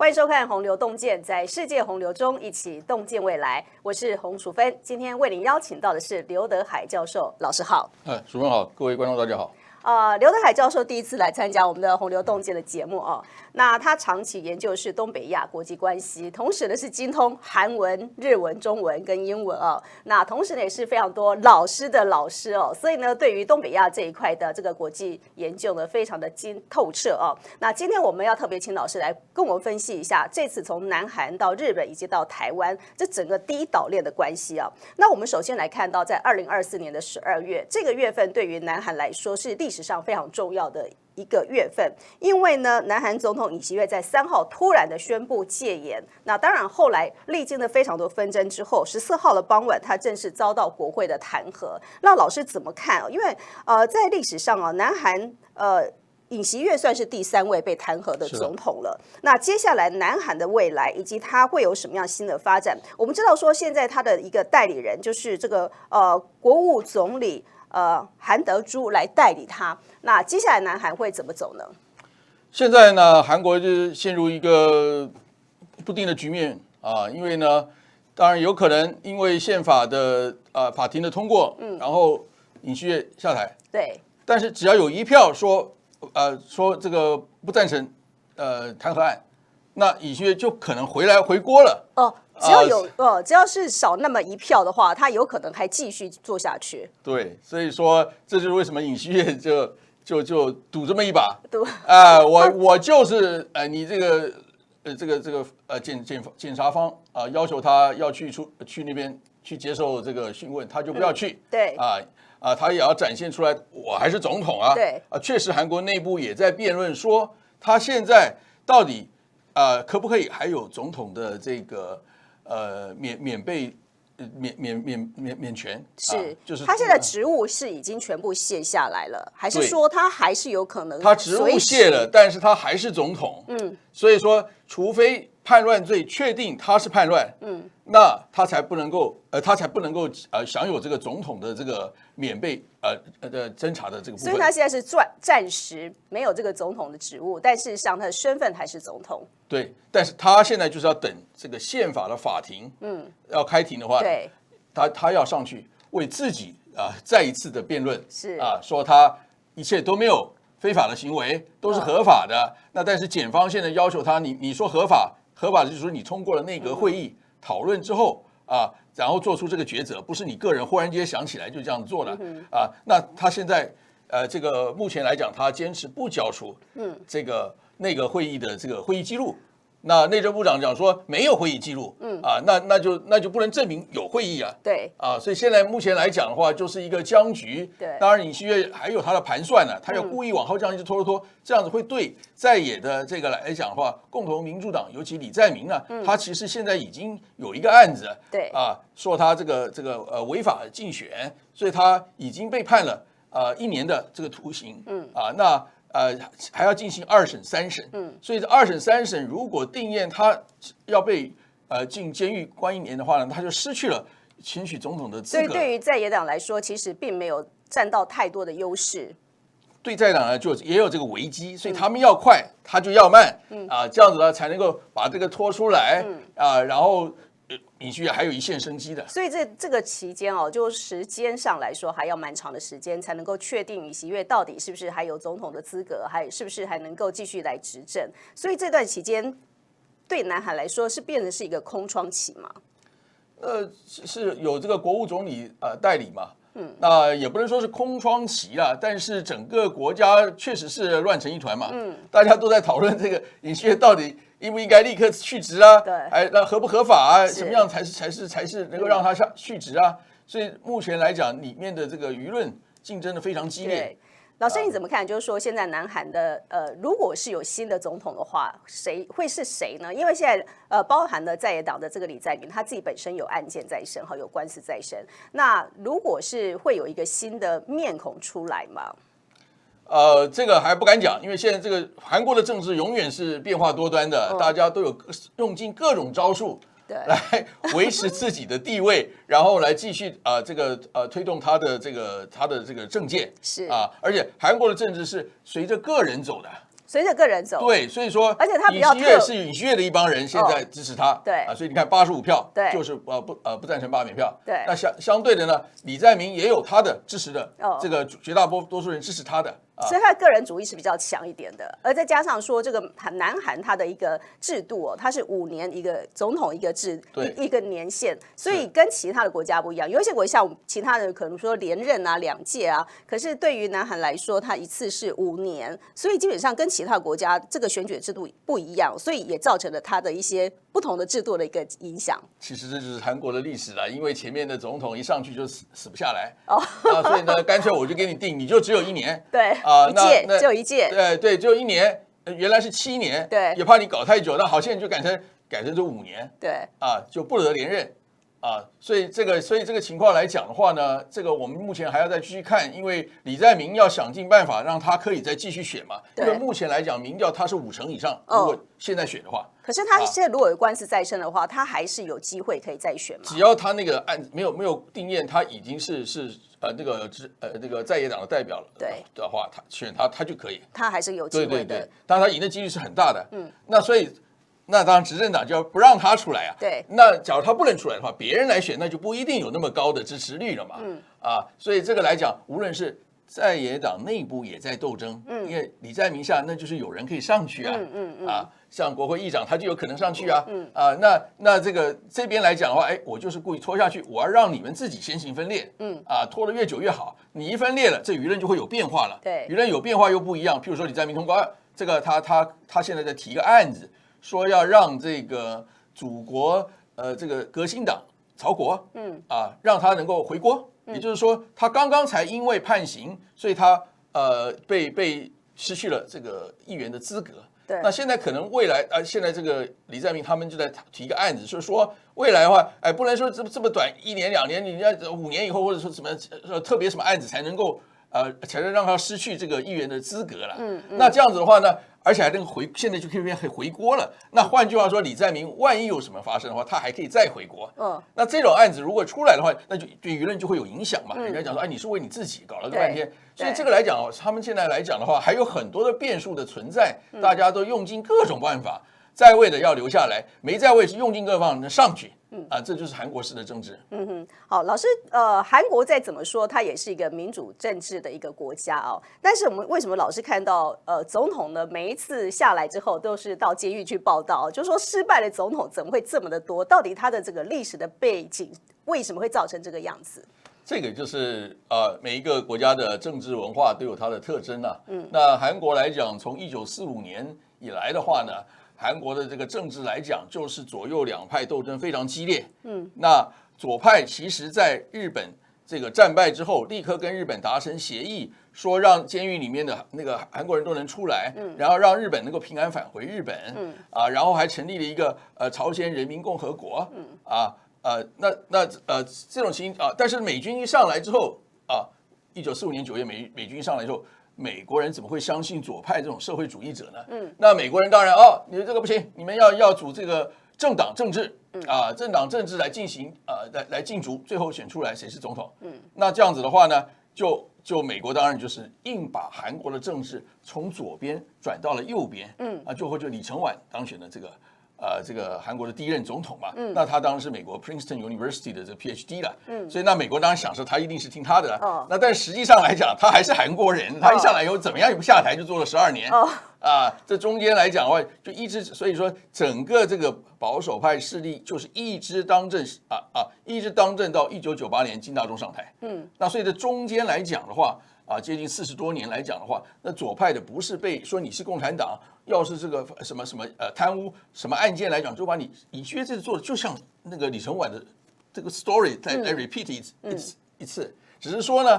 欢迎收看《洪流洞见》，在世界洪流中一起洞见未来。我是洪淑芬，今天为您邀请到的是刘德海教授，老师好。淑芬好，各位观众大家好。刘德海教授第一次来参加我们的《洪流洞见》的节目哦。那他长期研究的是东北亚国际关系，同时呢是精通韩文、日文、中文跟英文哦。那同时呢也是非常多老师的老师哦，所以呢对于东北亚这一块的这个国际研究呢非常的透彻哦。那今天我们要特别请老师来跟我们分析一下这次从南韩到日本以及到台湾这整个第一岛链的关系啊。那我们首先来看到在2024年的12月，这个月份对于南韩来说是历史上非常重要的一个月份，因为呢，南韩总统尹锡悦在3号突然的宣布戒严。那当然，后来历经了非常多纷争之后，14号的傍晚，他正式遭到国会的弹劾。那老师怎么看？因为在历史上啊，南韩尹锡悦算是第3位被弹劾的总统了。那接下来南韩的未来以及他会有什么样新的发展？我们知道说，现在他的一个代理人就是这个国务总理。韩德洙来代理他，那接下来南韩会怎么走呢？现在呢，韩国就是陷入一个不定的局面啊，因为呢，当然有可能因为宪法的法庭的通过，然后尹锡悦下台，对，但是只要有一票说这个不赞成弹劾案，那尹锡悦就可能回锅了。只要有只要是少那么一票的话，他有可能还继续做下去。对，所以说这就是为什么尹锡悦就赌这么一把。赌我就是你这个检察方要求他要去那边去接受这个讯问，他就不要去。对他也要展现出来，我还是总统啊。对确实韩国内部也在辩论说，他现在到底可不可以还有总统的这个免权？是，就是他现在职务是已经全部卸下来了，还是说他还是有可能？他职务卸了，但是他还是总统。所以说，除非叛乱罪确定他是叛乱，那他才不能够享有这个总统的这个免被侦查的这个部分。所以他现在是暂时没有这个总统的职务，但事实上他的身份还是总统。对，但是他现在就是要等这个宪法的法庭，要开庭的话，对，他要上去为自己再一次的辩论，是说他一切都没有非法的行为，都是合法的。那但是检方现在要求他，你说合法就是说你通过了内阁会议讨论之后然后做出这个抉择，不是你个人忽然间想起来就这样做的那他现在这个目前来讲，他坚持不交出这个内阁会议的这个会议记录。那内政部长讲说没有会议记录，那就不能证明有会议啊，对所以现在目前来讲的话，就是一个僵局。对，当然尹锡悦还有他的盘算呢，他要故意往后这样一直拖，这样子会对在野的这个来讲的话，共同民主党尤其李在明呢，他其实现在已经有一个案子，对说他这个违法竞选，所以他已经被判了1年的这个徒刑，那还要进行2审3审，所以这2审3审如果定验他要被进监狱关1年的话呢，他就失去了选举总统的资格。所以对于在野党来说，其实并没有占到太多的优势。对在野党呢，就也有这个危机，所以他们要快，他就要慢，这样子呢才能够把这个拖出来，然后尹锡悦还有一线生机的。所以这个期间就时间上来说，还要蛮长的时间才能够确定尹锡悦到底是不是还有总统的资格，还是不是还能够继续来执政。所以这段期间对南韩来说是变成是一个空窗期嘛？是有这个国务总理代理嘛？那也不能说是空窗期啦，但是整个国家确实是乱成一团嘛。大家都在讨论这个尹锡悦到底应不应该立刻去职啊？对，那合不合法什么样才是能够让他去职啊？所以目前来讲，里面的这个舆论竞争的非常激烈。老师你怎么看？就是说现在南韩的如果是有新的总统的话，谁会是谁呢？因为现在包含了在野党的这个李在明，他自己本身有案件在身，有官司在身。那如果是会有一个新的面孔出来吗？这个还不敢讲，因为现在这个韩国的政治永远是变化多端的，大家都有用尽各种招数来维持自己的地位，然后来继续推动他的这个政见是而且韩国的政治是随着个人走的。随着个人走。对，所以说，而且他比较尹锡悦是尹锡悦的一帮人现在支持他，对所以你看85票，对，就是不赞成罢免票，对。那相对的呢，李在明也有他的支持的，这个绝大多数人支持他的。所以他的个人主义是比较强一点的，而再加上说这个南韩它的一个制度它是5年一个总统一个一个年限，所以跟其他的国家不一样。有一些国家其他人可能说连任啊2届啊，可是对于南韩来说，它一次是5年，所以基本上跟其他国家这个选举制度不一样，所以也造成了它的一些不同的制度的一个影响。其实这就是韩国的历史了，因为前面的总统一上去就死不下来，所以呢，干脆我就给你定，你就只有1年，对。一届只有1届，对，只有1年，原来是7年，对，也怕你搞太久，那好，现在就改成这5年，对，就不得连任，所以这个情况来讲的话呢，这个我们目前还要再继续看，因为李在明要想尽办法让他可以再继续选嘛，因为目前来讲民调他是50%以上，如果现在选的话。可是他现在如果有官司在身的话，他还是有机会可以再选嘛？只要他那个案子没有定验，他已经是那个在野党的代表了，对的话，他选他就可以，他还是有机会的。对，当然他赢的几率是很大的。那所以当然执政党就要不让他出来啊。对，那假如他不能出来的话，别人来选，那就不一定有那么高的支持率了嘛。所以这个来讲，无论是在野党内部也在斗争，因为李在明下那就是有人可以上去啊，像国会议长他就有可能上去啊，那这边来讲的话，我就是故意拖下去，我要让你们自己先行分裂，拖得越久越好，你一分裂了，这舆论就会有变化了，对，舆论有变化又不一样，譬如说李在明通过这个他现在在提一个案子，说要让这个祖国这个革新党曹国，让他能够回国。也就是说，他刚刚才因为判刑，所以他被失去了这个议员的资格。对，那现在可能未来现在这个李在明他们就在提一个案子，就是说未来的话，不能说这么短1年2年，你要5年以后，或者说什么特别什么案子才能够才能让他失去这个议员的资格了。那这样子的话呢？而且还能现在就可以回国了。那换句话说，李在明万一有什么发生的话，他还可以再回国。那这种案子如果出来的话，那就对舆论就会有影响嘛。人家讲说，你是为你自己搞了个半天。所以这个来讲他们现在来讲的话，还有很多的变数的存在，大家都用尽各种办法，在位的要留下来，没在位是用尽各方法上去。这就是韩国式的政治。好，老师，韩国再怎么说，它也是一个民主政治的一个国家哦。但是我们为什么老是看到总统呢？每一次下来之后都是到监狱去报道，就说失败的总统怎么会这么的多？到底他的这个历史的背景为什么会造成这个样子？这个就是每一个国家的政治文化都有它的特征啊。那韩国来讲，从1945年以来的话呢，韩国的这个政治来讲，就是左右两派斗争非常激烈。那左派其实在日本这个战败之后，立刻跟日本达成协议，说让监狱里面的那个韩国人都能出来，然后让日本能够平安返回日本。然后还成立了一个朝鲜人民共和国。这种情况但是美军一上来之后1945年9月美军一上来之后，美国人怎么会相信左派这种社会主义者呢？那美国人当然你们这个不行，你们要组这个政党政治政党政治来进行来竞逐，最后选出来谁是总统。那这样子的话呢，就美国当然就是硬把韩国的政治从左边转到了右边。最后就李承晚当选了这个韩国的第一任总统嘛。那他当然是美国 Princeton University 的这个 PhD 了。所以那美国当然想说他一定是听他的了。那但实际上来讲，他还是韩国人，他一上来以后怎么样也不下台，就做了12年。这中间来讲的话，就一直所以说整个这个保守派势力就是一直当政一直当政到1998年金大中上台。那所以这中间来讲的话接近40多年来讲的话，那左派的不是被说你是共产党，要是这个什么贪污什么案件来讲，就把你觉得这做的就像那个李承晚的这个 story 来 repeat 一次，只是说呢。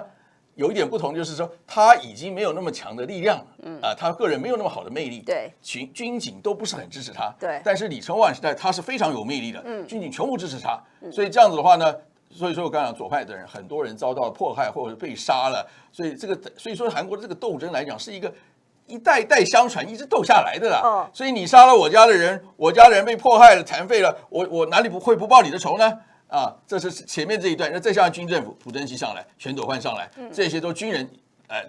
有一点不同，就是说他已经没有那么强的力量了，他个人没有那么好的魅力，对，军警都不是很支持他，对，但是李承晚时代他是非常有魅力的，军警全部支持他，所以这样子的话呢，所以说我刚讲左派的人，很多人遭到迫害或者被杀了，所以说韩国的这个斗争来讲是一个一代代相传，一直斗下来的啦，所以你杀了我家的人，我家的人被迫害了、残废了，我哪里会不报你的仇呢？这是前面这一段，那再加上军政府朴正熙上来，全斗焕上来，这些都军人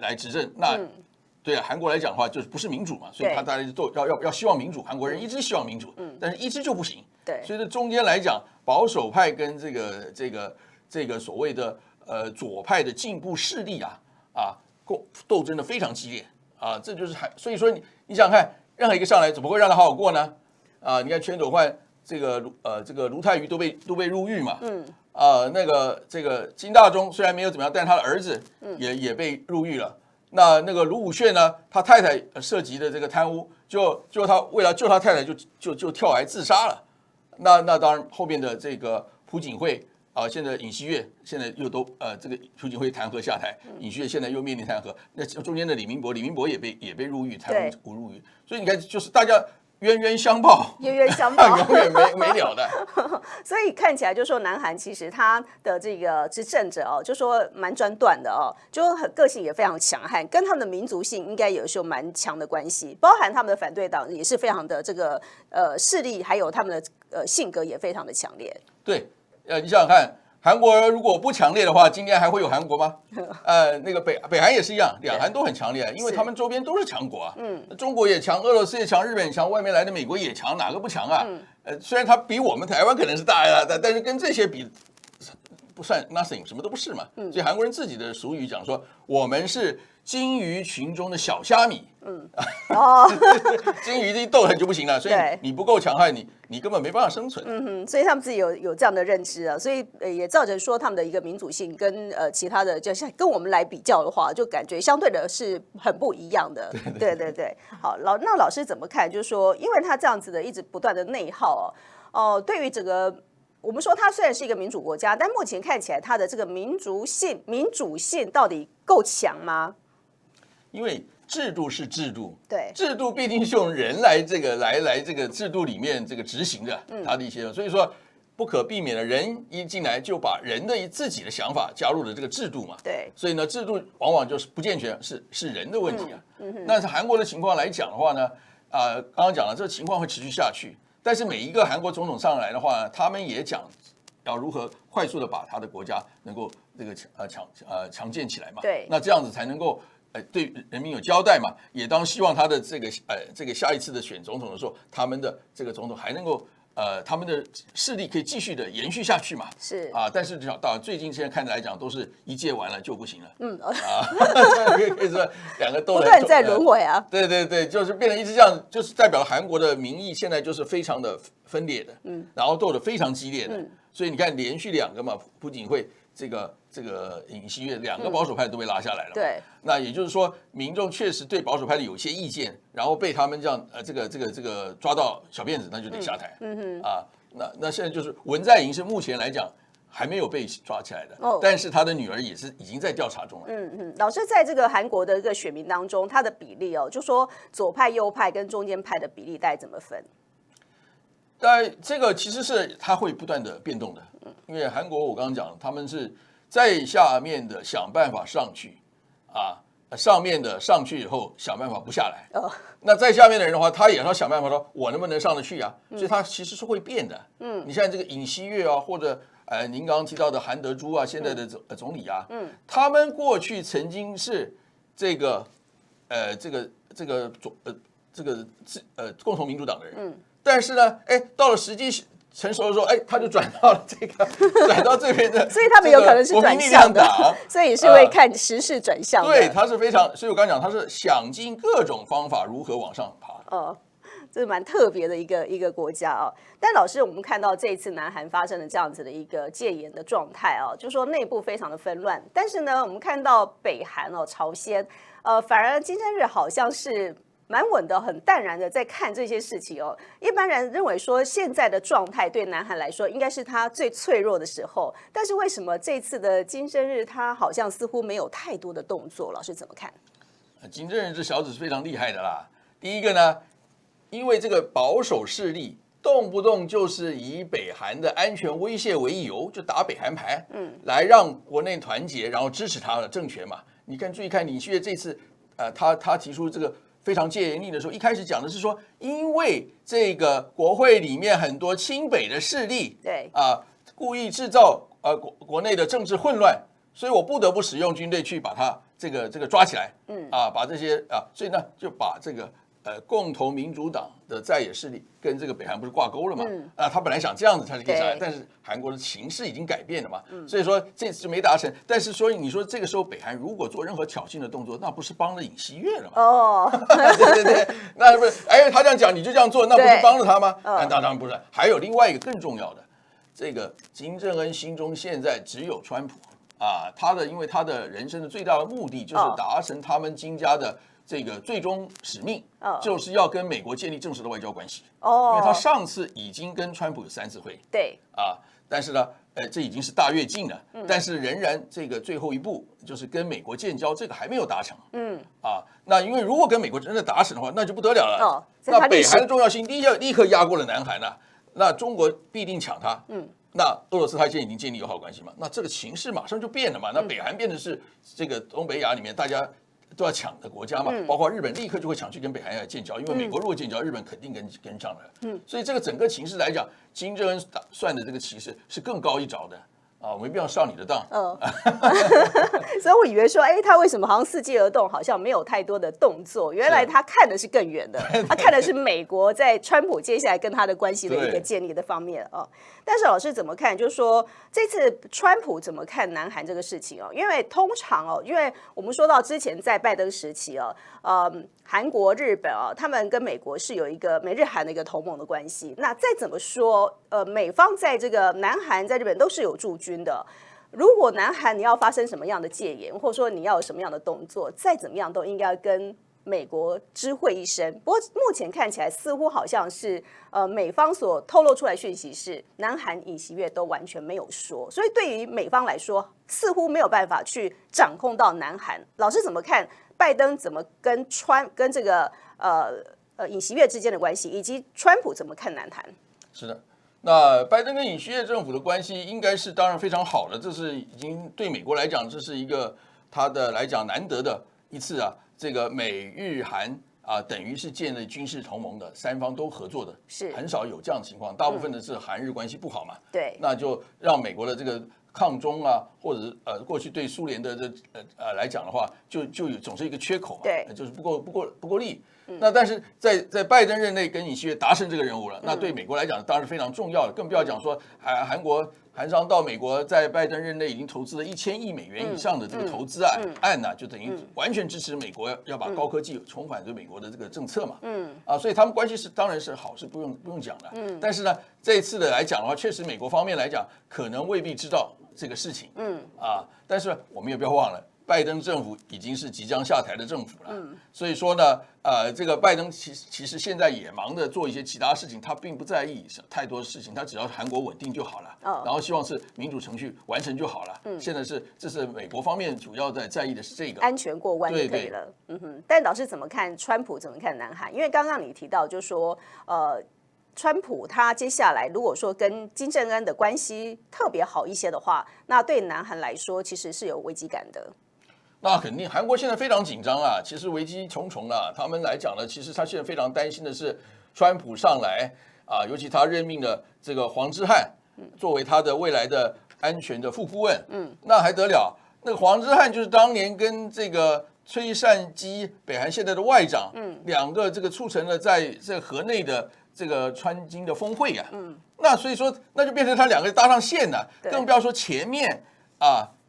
来执政，那对啊，韩国来讲的话，就是不是民主嘛，所以大家都要希望民主，韩国人一直希望民主，但是一直就不行。对，所以这中间来讲，保守派跟这个所谓的左派的进步势力斗争的非常激烈啊，这就是所以说你想想看，任何一个上来怎么会让他好好过呢？啊，你看全斗焕这个卢泰愚都被入狱嘛，这个金大中虽然没有怎么样，但是他的儿子也被入狱了。那个卢武铉呢，他太太涉及的这个贪污，就他为了救他太太就跳崖自杀了。那当然后面的这个朴槿惠现在尹锡悦现在又都这个朴槿惠弹劾下台，尹锡悦现在又面临弹劾。那中间的李明博也被入狱，贪污入狱。所以你看，就是大家冤冤相报，冤冤相报，永远没了的。所以看起来就说南韩其实他的这个执政者就说蛮专断的就个性也非常强悍，跟他们的民族性应该有时候蛮强的关系，包含他们的反对党也是非常的这个势力，还有他们的性格也非常的强烈。对，你想想看。韩国如果不强烈的话，今天还会有韩国吗？那个北韩也是一样，两韩都很强烈，因为他们周边都是强国啊。中国也强，俄罗斯也强，日本也强，外面来的美国也强，哪个不强啊？虽然它比我们台湾可能是大呀，但是跟这些比不算 nothing， 什么都不是嘛。所以韩国人自己的俗语讲说，我们是金鱼群中的小虾米。金鱼一斗很就不行了，所以你不够强悍，你根本没办法生存。所以他们自己有这样的认知啊，所以也造成说他们的一个民主性跟其他的，就像跟我们来比较的话，就感觉相对的是很不一样的。对。好，那老师怎么看？就是说，因为他这样子的一直不断的内耗对于整个我们说它虽然是一个民主国家，但目前看起来它的这个民主性到底够强吗？因为制度是制度，对，制度必定是用人来这个制度里面这个执行的，他的一些，所以说不可避免的，人一进来就把人的自己的想法加入了这个制度嘛，对，所以呢，制度往往就是不健全，是人的问题啊。那是韩国的情况来讲的话呢，刚刚讲了，这个情况会持续下去，但是每一个韩国总统上来的话，他们也讲要如何快速的把他的国家能够这个强健起来嘛，对，那这样子才能够。对人民有交代嘛，也当希望他的这个下一次的选总统的时候，他们的这个总统还能够他们的势力可以继续的延续下去嘛。是但是到最近现在看来讲，都是一届完了就不行了。可以说两个都不断在轮回啊。对，就是变成一直这样，就是代表了韩国的民意现在就是非常的分裂的，然后斗得非常激烈的。所以你看，连续两个嘛，朴槿惠这个尹锡悦两个保守派都被拉下来了，对，那也就是说，民众确实对保守派的有些意见，然后被他们这样这个抓到小辫子，那就得下台，那现在就是文在寅是目前来讲还没有被抓起来的，但是他的女儿也是已经在调查中了。老师在这个韩国的这个选民当中，他的比例就说左派、右派跟中间派的比例大概怎么分？但这个其实是它会不断的变动的，因为韩国我刚刚讲他们是在下面的想办法上去，上面的上去以后想办法不下来，那在下面的人的话，他也要想办法说，我能不能上得去啊？所以他其实是会变的。你像这个尹锡悦或者您刚刚提到的韩德洙现在的总理他们过去曾经是这个共同民主党的人，但是呢，到了时机成熟的时候，他就转到了转到这边的，所以他们有可能是转向的，所以是会看时势转向的。对，他是非常，所以我刚刚讲，他是想尽各种方法如何往上爬。这是蛮特别的一个国家但老师，我们看到这一次南韩发生了这样子的一个戒严的状态就说内部非常的纷乱，但是呢，我们看到北韩朝鲜反而金正日好像是蛮稳的，很淡然的在看这些事情一般人认为说现在的状态对南韩来说应该是他最脆弱的时候，但是为什么这次的金正日他好像似乎没有太多的动作？老师怎么看？金正日这小子是非常厉害的啦。第一个呢，因为这个保守势力动不动就是以北韩的安全威胁为由，就打北韩牌，来让国内团结，然后支持他的政权嘛。你看，注意看尹锡悦这次，他提出这个非常戒严令的时候，一开始讲的是说，因为这个国会里面很多亲北的势力，对故意制造国内的政治混乱，所以我不得不使用军队去把它这个抓起来，把这些所以呢就把这个共同民主党的在野势力跟这个北韩不是挂钩了嘛？他本来想这样子才是可以下来，但是韩国的情势已经改变了嘛，所以说这次就没达成。但是说你说这个时候北韩如果做任何挑衅的动作，那不是帮了尹锡悦了吗？对，那不是他这样讲你就这样做，那不是帮了他吗？当然不是。还有另外一个更重要的，这个金正恩心中现在只有川普。因为他的人生的最大的目的就是达成他们金家的这个最终使命，就是要跟美国建立正式的外交关系。因为他上次已经跟川普有3次会议，对，但是呢，这已经是大跃进了，但是仍然这个最后一步就是跟美国建交，这个还没有达成。那因为如果跟美国真的达成的话，那就不得了了。那北韩的重要性立刻压过了南韩了，那中国必定抢它。那俄罗斯他现在已经建立友好关系嘛，那这个形势马上就变了嘛。那北韩变成是这个东北亚里面大家都要抢的国家嘛，包括日本立刻就会抢去跟北韩要建交，因为美国如果建交，日本肯定跟上了。所以这个整个情势来讲，金正恩算的这个棋是更高一招的。我没必要上你的当。所以我以为说，他为什么好像伺机而动，好像没有太多的动作？原来他看的是更远的，他看的是美国在川普接下来跟他的关系的一个建立的方面但是老师怎么看？就是说这次川普怎么看南韩这个事情因为通常因为我们说到之前在拜登时期韩国、日本他们跟美国是有一个美日韩的一个同盟的关系。那再怎么说，美方在这个南韩、在日本都是有驻军的。如果南韩你要发生什么样的戒严，或者说你要有什么样的动作，再怎么样都应该跟美国知会一声。不过目前看起来似乎好像是美方所透露出来讯息是南韩、尹锡悦都完全没有说，所以对于美方来说似乎没有办法去掌控到南韩。老师怎么看拜登怎么跟这个尹锡悦之间的关系，以及川普怎么看南韩？是的。那拜登跟尹锡悦政府的关系应该是当然非常好的，这是已经对美国来讲，这是一个他的来讲难得的一次这个美日韩等于是建立军事同盟的3方都合作的，是很少有这样的情况，大部分的是韩日关系不好嘛，对，那就让美国的这个抗中或者是过去对苏联的来讲的话，就总是一个缺口嘛，对，就是不够力。那但是在拜登任内跟尹锡悦达成这个任务了，那对美国来讲当然是非常重要的，更不要讲说韩商到美国在拜登任内已经投资了1000亿美元以上的这个投资案就等于完全支持美国要把高科技重返对美国的这个政策嘛，所以他们关系当然是好，是不用讲的，但是呢这一次的来讲的话，确实美国方面来讲可能未必知道这个事情，但是我们也不要忘了。拜登政府已经是即将下台的政府了，所以说呢，这个拜登其实现在也忙着做一些其他事情，他并不在意太多事情，他只要韩国稳定就好了，然后希望是民主程序完成就好了。现在这是美国方面主要在意的是这个安全过关就可以了。但老师怎么看川普？怎么看南韩？因为刚刚你提到，就是说川普他接下来如果说跟金正恩的关系特别好一些的话，那对南韩来说其实是有危机感的。那肯定，韩国现在非常紧张其实危机重重他们来讲呢，其实他现在非常担心的是，川普上来尤其他任命的这个黄之汉作为他的未来的安全的副顾问，那还得了？那个黄之汉就是当年跟这个崔善基，北韩现在的外长，两个这个促成了在这河内的这个川金的峰会那所以说那就变成他两个搭上线了，更不要说前面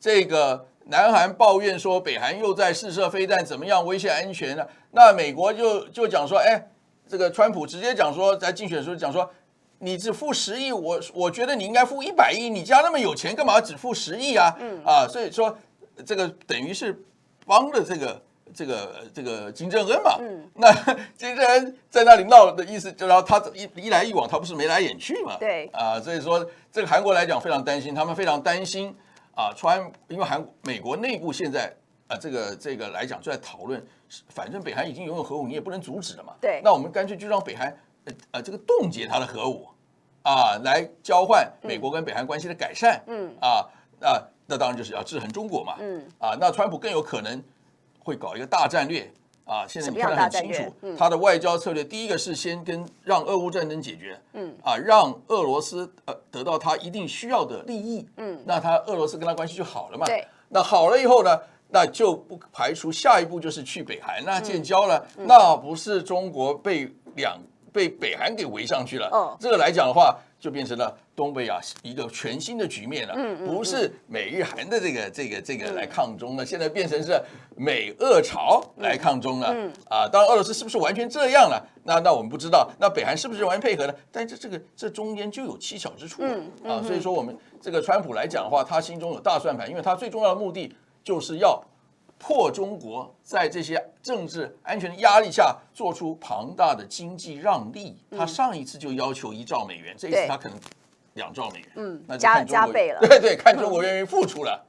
这个。南韩抱怨说北韩又在试射飞弹，怎么样威胁安全呢？那美国就讲说，这个川普直接讲说，在竞选的时候讲说，你只付10亿，我觉得你应该付100亿，你家那么有钱，干嘛只付10亿所以说这个等于是帮了这个金正恩嘛。那金正恩在那里闹的意思，就然后他一来一往，他不是眉来眼去嘛？对所以说这个韩国来讲非常担心，他们非常担心。因为美国内部现在这个来讲就在讨论，反正北韩已经拥有核武，你也不能阻止了嘛。对，那我们干脆就让北韩这个冻结它的核武来交换美国跟北韩关系的改善。那当然就是要制衡中国嘛。那川普更有可能会搞一个大战略。现在你看得很清楚，他的外交策略，第一个是先让俄乌战争解决，让俄罗斯得到他一定需要的利益，那俄罗斯跟他关系就好了嘛。那好了以后呢，那就不排除下一步就是去北韩那建交了，那不是中国被北韩给围上去了。这个来讲的话，就变成了东北亚一个全新的局面了。不是美日韩的这个来抗中了，现在变成是美俄朝来抗中了。当然俄罗斯是不是完全这样了？那我们不知道。那北韩是不是完全配合呢？但这中间就有蹊跷之处所以说我们这个川普来讲的话，他心中有大算盘，因为他最重要的目的就是要迫中国在这些政治安全的压力下做出庞大的经济让利。他上一次就要求1兆美元，这一次他可能2兆美元，那就看中国加倍了。对，看中国愿意付出了。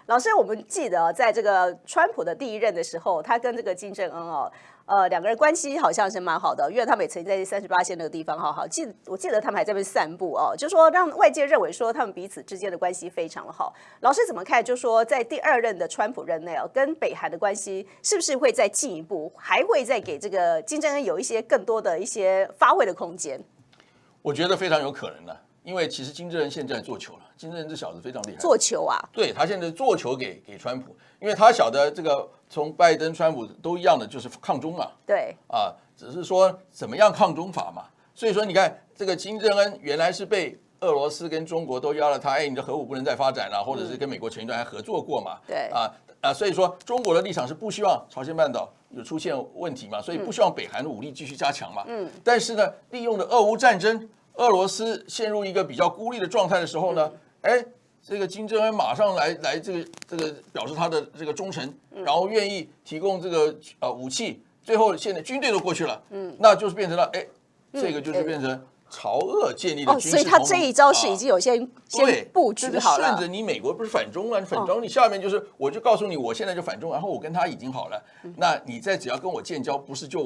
老师，我们记得在这个川普的第1任的时候，他跟这个金正恩两个人关系好像是蛮好的，因为他们也曾经在38线那个地方我记得他们还在那边散步就说让外界认为说他们彼此之间的关系非常的好。老师怎么看？就说在第2任的川普任内跟北韩的关系是不是会再进一步，还会再给这个金正恩有一些更多的一些发挥的空间？我觉得非常有可能的。因为其实金正恩现在做球了，金正恩这小子非常厉害。做球啊？对，他现在做球给川普，因为他晓得这个从拜登、川普都一样的，就是抗中嘛。对。只是说怎么样抗中法嘛。所以说你看，这个金正恩原来是被俄罗斯跟中国都压了他，你的核武不能再发展了，或者是跟美国前一段还合作过嘛。对。所以说中国的立场是不希望朝鲜半岛有出现问题嘛，所以不希望北韩的武力继续加强嘛。但是呢，利用了俄乌战争。俄罗斯陷入一个比较孤立的状态的时候呢，这个金正恩马上来这个表示他的这个忠诚，然后愿意提供这个武器，最后现在军队都过去了，那就是变成了这个就是变成朝俄建立的军事同盟。所以他这一招是已经有先布局好了。顺着你美国不是反中啊，你反中，你下面就是我就告诉你，我现在就反中，然后我跟他已经好了，那你再只要跟我建交，不是就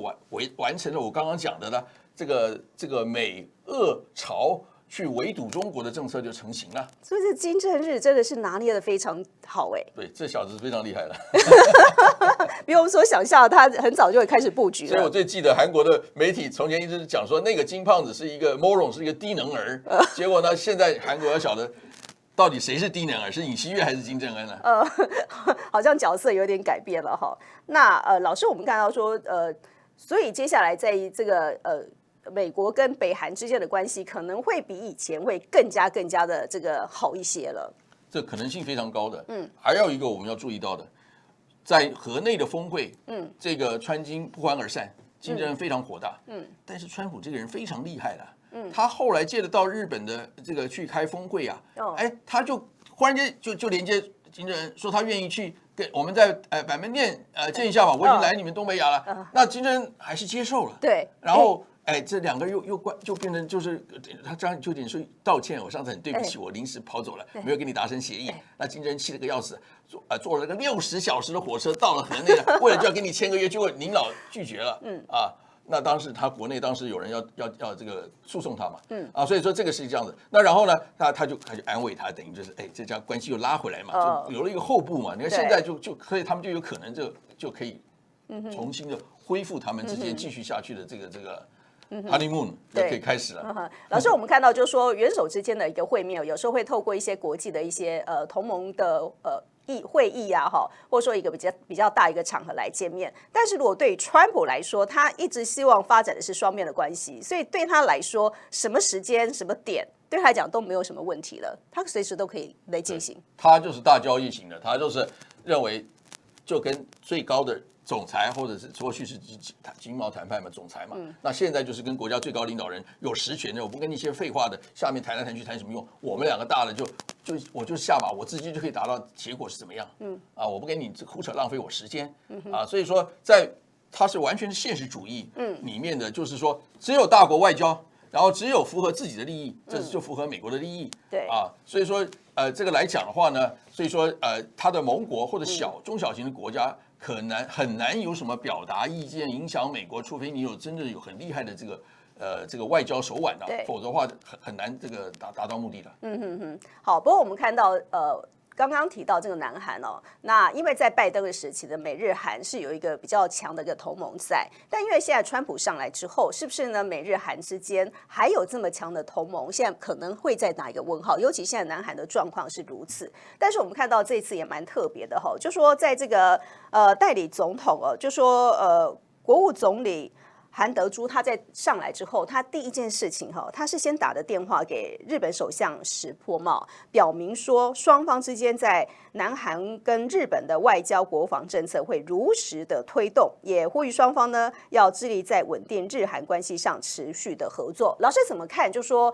完成了我刚刚讲的呢？这个美俄朝去围堵中国的政策就成型了。所以这金正日真的是拿捏的非常好对，这小子是非常厉害的，比我们所想象，他很早就会开始布局了。所以我最记得韩国的媒体从前一直讲说，那个金胖子是一个 moron， 是一个低能儿。结果呢，现在韩国要晓得到底谁是低能儿，是尹锡悦还是金正恩呢？好像角色有点改变了哈。那老师，我们看到说所以接下来在这个美国跟北韩之间的关系可能会比以前会更加的这个好一些了。这可能性非常高的。还有一个我们要注意到的，在河内的峰会，这个川金不欢而散，金正恩非常火大。但是川普这个人非常厉害的。他后来借着到日本的这个去开峰会他就忽然间就连接金正恩说他愿意去跟我们在板门店见一下吧，我已经来你们东北亚了。那金正恩还是接受了。对，然后这2个人就变成就是他这样就有点说道歉，我上次很对不起，我临时跑走了，没有跟你达成协议。那金正恩气得个要死，坐了个60小时的火车到了河内了，为了就要跟你签个约，结果您老拒绝了。那当时他国内当时有人要这个诉讼他嘛，所以说这个是这样子。那然后呢，他就安慰他，等于就是这家关系又拉回来嘛，就有了一个后部嘛。你看现在所以他们就有可能就可以重新的恢复他们之间继续下去的这个。honeymoon 就可以开始了。老师，我们看到就是说元首之间的一个会面，有时候会透过一些国际的一些同盟的会议或者说一个比较大一个场合来见面。但是如果对于川普来说，他一直希望发展的是双边的关系，所以对他来说，什么时间、什么点，对他来讲都没有什么问题了，他随时都可以来进行。他就是大交易型的，他就是认为就跟最高的总裁或者是过去是经贸谈判嘛，总裁嘛，那现在就是跟国家最高领导人有实权的，我不跟你一些废话的，下面谈来谈去谈什么用？我们2个大了我就下马，我自己就可以达到结果是怎么样？我不跟你胡扯浪费我时间所以说他是完全是现实主义里面的，就是说只有大国外交，然后只有符合自己的利益，这就符合美国的利益。对所以说这个来讲的话呢，所以说他的盟国或者中小型的国家。很难有什么表达意见影响美国，除非你真正有很厉害的这个外交手腕否则的话很难这个达到目的的。好，不过我们看到刚刚提到这个南韩哦，那因为在拜登的时期的美日韩是有一个比较强的一个同盟在，但因为现在川普上来之后，是不是呢？美日韩之间还有这么强的同盟，现在可能会再打一个问号，尤其现在南韩的状况是如此。但是我们看到这次也蛮特别的哈，就说在这个代理总统哦，就说国务总理韩德洙他在上来之后，他第一件事情他是先打的电话给日本首相石破茂，表明说双方之间在南韩跟日本的外交国防政策会如实的推动，也呼吁双方呢要致力在稳定日韩关系上持续的合作。老师怎么看？就说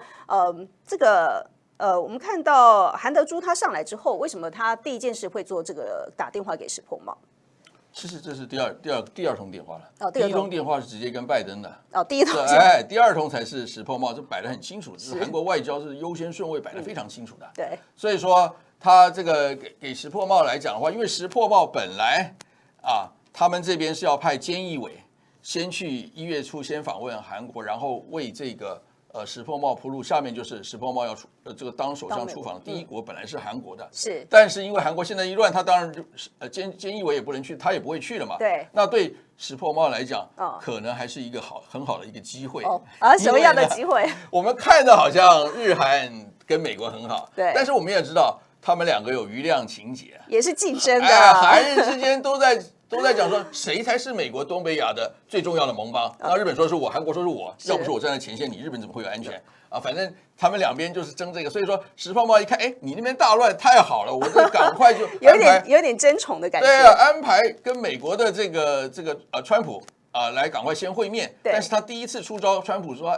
这个我们看到韩德洙他上来之后，为什么他第一件事会做这个打电话给石破茂？其实这是第二通电话了。第一通电话是直接跟拜登的。第一通。第二通才是石破茂，这摆得很清楚，是韩国外交是优先顺位摆得非常清楚的。对。所以说他这个给石破茂来讲的话，因为石破茂本来他们这边是要派菅义伟先去1月初先访问韩国，然后为这个石破茂铺路，下面就是石破茂要这个当首相出访第一国本来是韩国的，是，但是因为韩国现在一乱，他当然就菅义伟也不能去，他也不会去了嘛。对，那对石破茂来讲，可能还是一个很好的一个机会。什么样的机会？我们看的好像日韩跟美国很好，对，但是我们也知道他们两个有余量情节，也是竞争的。韩日之间都在讲说谁才是美国东北亚的最重要的盟邦。那日本说是我，韩国说是我，要不是我站在前线，你日本怎么会有安全啊？反正他们两边就是争这个。所以说石破茂一看，你那边大乱太好了，我就赶快就有点争宠的感觉。对啊，安排跟美国的这个川普来赶快先会面。但是他第一次出招，川普说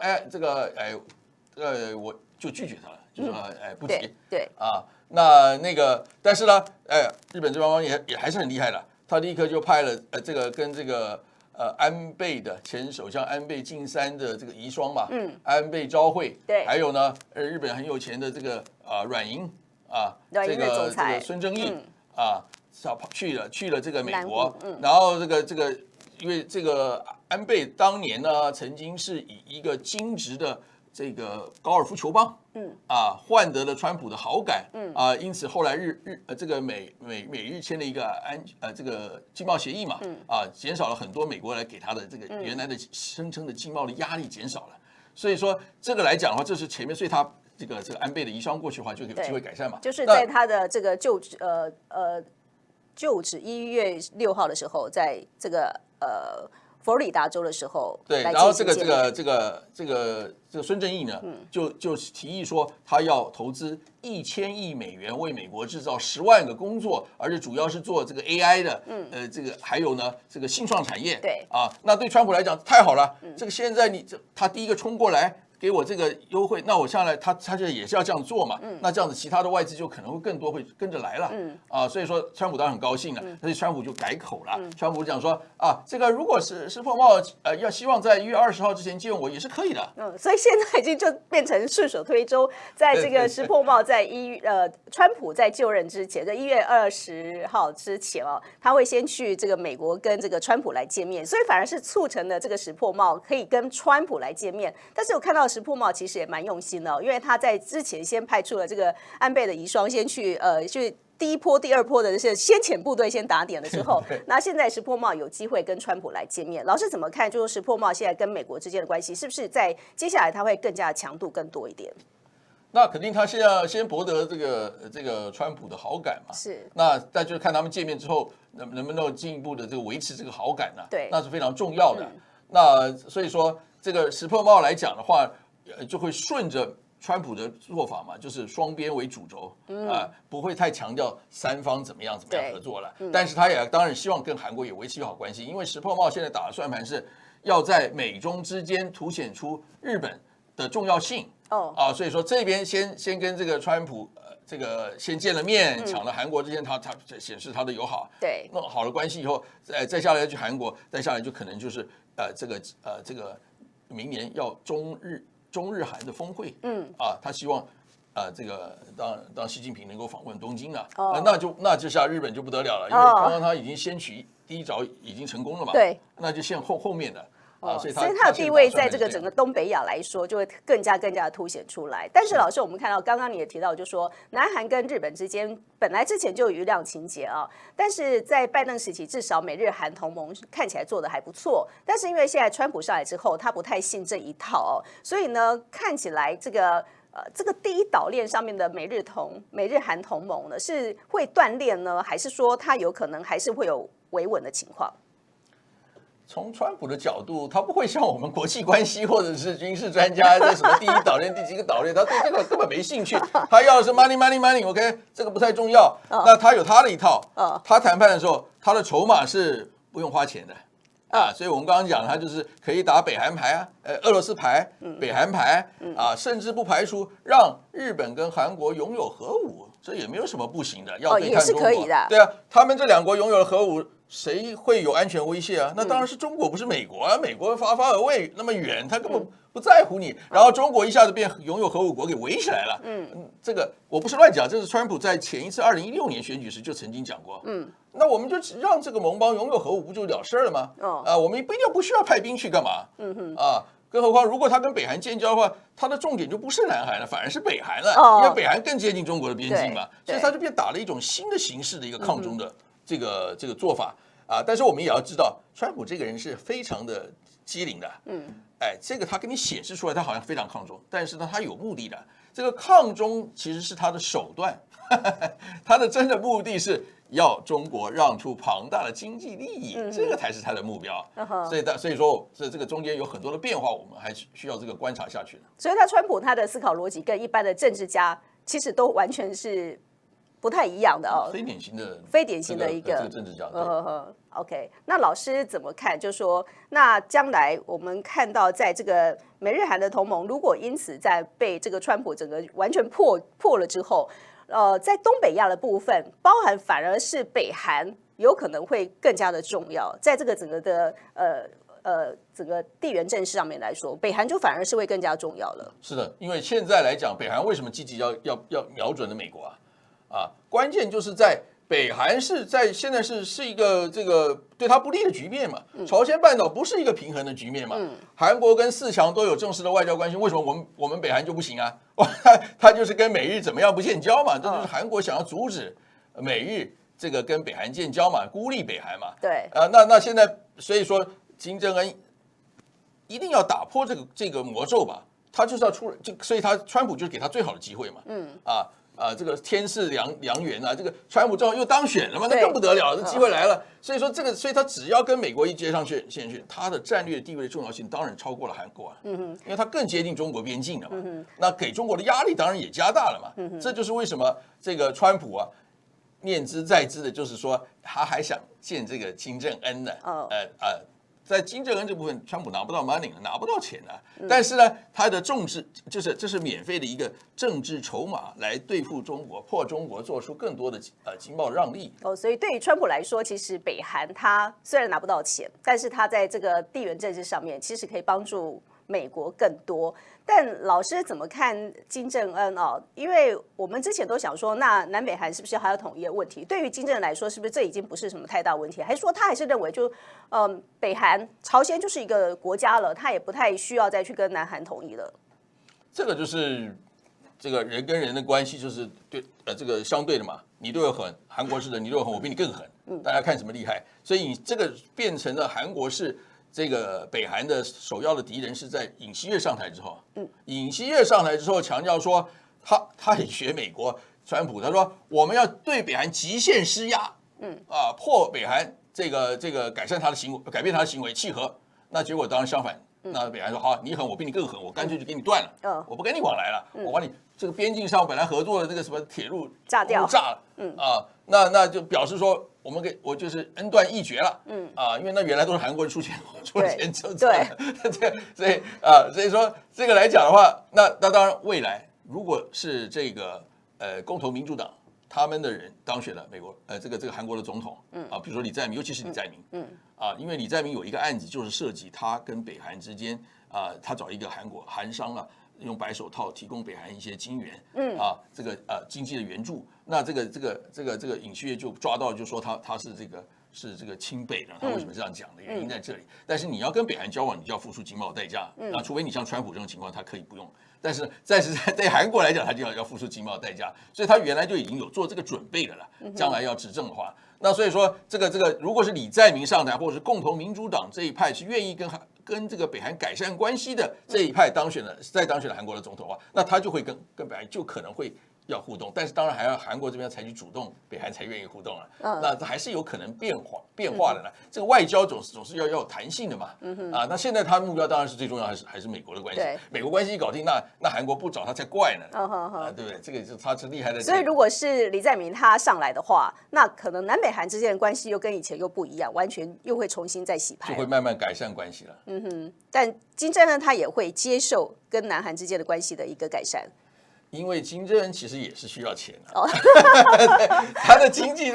我就拒绝他了，就说不提。对那个，但是呢，日本这方也还是很厉害的。他立刻就派了这个跟这个安倍的前首相安倍晋三的这个遗孀嘛，安倍昭惠，对，还有呢日本很有钱的这个软银这个孙正义去了这个美国，然后这个因为这个安倍当年呢曾经是以一个金质的这个高尔夫球棒，换得了川普的好感，因此后来这个美日签了一个这个经贸协议嘛，减少了很多美国来给他的这个原来的声称的经贸的压力减少了，所以说这个来讲的话，这是前面，所以他这个安倍的遗孀过去的话就有机会改善嘛，就是在他的这个就职1月6号的时候，在这个佛罗里达州的时候，对，然后这个孙正义呢，就提议说他要投资1000亿美元为美国制造10万个工作，而且主要是做这个 AI 的，这个还有呢这个新创产业，对那对川普来讲太好了，这个现在他第一个冲过来。给我这个优惠，那我下来他就也是要这样做嘛，那这样子其他的外资就可能会更多会跟着来了，所以说川普当然很高兴了，所以川普就改口了，川普讲说这个如果是石破茂要希望在1月20号之前见我也是可以的，所以现在已经就变成顺手推舟，在这个石破茂在川普在就任之前，在1月20号之前他会先去这个美国跟这个川普来见面，所以反而是促成了这个石破茂可以跟川普来见面，但是我看到石破茂其实也蛮用心的，因为他在之前先派出了这个安倍的遗孀先去第一波、第二波的这些先遣部队先打点的时候，那现在石破茂有机会跟川普来见面，老师怎么看？就是石破茂现在跟美国之间的关系，是不是在接下来他会更加强度更多一点？那肯定他现在要先博得这个川普的好感嘛，是。那就是看他们见面之后能不能进一步的这个维持这个好感呢？对，那是非常重要的。那所以说这个石破茂来讲的话，就会顺着川普的做法嘛，就是双边为主轴，不会太强调三方怎么样合作了。但是他也当然希望跟韩国也维持好关系，因为石破茂现在打的算盘是要在美中之间凸显出日本的重要性。所以说这边先跟这个川普这个先见了面，抢了韩国之间他显示他的友好，对，弄好了关系以后，再下来去韩国，再下来就可能就是这个明年要中日韩的峰会，他希望这个当习近平能够访问东京了，那这下日本就不得了了，因为刚刚他已经先取第一招已经成功了嘛，对，那就后面的所以它的地位在这个整个东北亚来说，就会更加的凸显出来。但是老师，我们看到刚刚你也提到，就说南韩跟日本之间本来之前就有余量情节啊，但是在拜登时期，至少美日韩同盟看起来做得还不错。但是因为现在川普上来之后，他不太信这一套哦，所以呢，看起来这个第一岛链上面的美日韩同盟呢，是会断裂呢，还是说它有可能还是会有维稳的情况？从川普的角度，他不会像我们国际关系或者是军事专家这什么第一岛链、第几个岛链，他对这个根本没兴趣。他要的是 money，OK， 这个不太重要。那他有他的一套。他谈判的时候，他的筹码是不用花钱的。所以我们刚刚讲，他就是可以打北韩牌啊，俄罗斯牌、北韩牌甚至不排除让日本跟韩国拥有核武，这也没有什么不行的。要对抗中国，也是可以的。对啊，他们这两国拥有了核武，谁会有安全威胁啊？那当然是中国，不是美国啊！美国发而未那么远，他根本不在乎你。然后中国一下子变拥有核武国，给围起来了。这个我不是乱讲，这是川普在前一次2016年选举时就曾经讲过。那我们就让这个盟邦拥有核武，不就了事了吗？我们不需要派兵去干嘛？更何况，如果他跟北韩建交的话，他的重点就不是南韩了，反而是北韩了，因为北韩更接近中国的边境嘛，所以他就变打了一种新的形式的一个抗中的这个做法但是我们也要知道，川普这个人是非常的机灵的，这个他给你显示出来，他好像非常抗中，但是呢，他有目的的。这个抗中其实是他的手段，他的真的目的是要中国让出庞大的经济利益，这个才是他的目标。所以说，这个中间有很多的变化，我们还需要这个观察下去的。所以，川普他的思考逻辑跟一般的政治家其实都完全是不太一样的哦，非典型的一个这个政治家。OK， 那老师怎么看？就说那将来我们看到，在这个美日韩的同盟，如果因此在被这个川普整个完全破了之后，在东北亚的部分，包含反而是北韩有可能会更加的重要，在这个整个的整个地缘政治上面来说，北韩就反而是会更加重要了。是的，因为现在来讲，北韩为什么积极要瞄准的美国关键就是在北韩现在是一个这个对他不利的局面嘛。朝鲜半岛不是一个平衡的局面嘛。韩国跟4强都有正式的外交关系，为什么我们北韩就不行啊？他就是跟美日怎么样不建交嘛？这就是韩国想要阻止美日这个跟北韩建交嘛，孤立北韩嘛。对那现在所以说金正恩一定要打破这个魔咒吧，他就是要所以川普就是给他最好的机会嘛。这个天赐良缘啊，这个川普正好又当选了嘛，那更不得了，这机会来了。所以说所以他只要跟美国一接上线去，他的战略地位的重要性当然超过了韩国因为他更接近中国边境了嘛。那给中国的压力当然也加大了嘛。这就是为什么这个川普念之在之的，就是说他还想见这个金正恩的。在金正恩这部分，川普拿不到 money 拿不到钱但是呢，他的这是免费的一个政治筹码，来对付中国，迫中国做出更多的经贸让利。所以对于川普来说，其实北韩他虽然拿不到钱，但是他在这个地缘政治上面，其实可以帮助美国更多。但老师怎么看金正恩因为我们之前都想说，那南北韩是不是还要统一的问题？对于金正恩来说，是不是这已经不是什么太大问题？还是说他还是认为北韩、朝鲜就是一个国家了，他也不太需要再去跟南韩统一了？这个就是这个人跟人的关系，就是对这个相对的嘛。你对我狠，韩国是的，你对我狠，我比你更狠。大家看什么厉害？所以你这个变成了韩国是这个北韩的首要的敌人，是在尹锡悦上台之后。尹锡悦上台之后强调说，他也学美国川普，他说我们要对北韩极限施压，迫北韩这个改善他的行为，改变他的行为，契合。那结果当然相反。那北韩说好，你狠我比你更狠，我干脆就给你断了，我不跟你往来了，我把你这个边境上本来合作的这个什么铁路炸掉，炸了，那就表示说我就是恩断义绝了，因为那原来都是韩国人出钱就对，所以说这个来讲的话，那当然未来如果是这个共同民主党他们的人当选了美国这个韩国的总统，比如说李在明，尤其是李在明，因为李在明有一个案子就是涉及他跟北韩之间他找一个韩商用白手套提供北韩一些金援，这个经济的援助，那这个尹锡悦就抓到，就说他是这个是这个亲北的，他为什么这样讲的原因在这里。但是你要跟北韩交往，你就要付出经贸代价，那除非你像川普这种情况，他可以不用。但是对韩国来讲，他就要付出经贸代价，所以他原来就已经有做这个准备的了。将来要执政的话，那所以说这个如果是李在明上台，或者是共同民主党这一派是愿意跟这个北韩改善关系的这一派当选了韩国的总统的话，那他就会跟北韩就可能会要互动，但是当然还要韩国这边采取主动，北韩才愿意互动了。那还是有可能变化的呢。这个外交总是要有弹性的嘛。那现在他的目标当然是最重要，还是美国的关系。美国关系一搞定，那韩国不找他才怪呢。对不对？这个就他是厉害的。所以如果是李在明他上来的话，那可能南北韩之间的关系又跟以前又不一样，完全又会重新再洗牌，就会慢慢改善关系了。但金正恩他也会接受跟南韩之间的关系的一个改善。因为金正恩其实也是需要钱的，他的经济，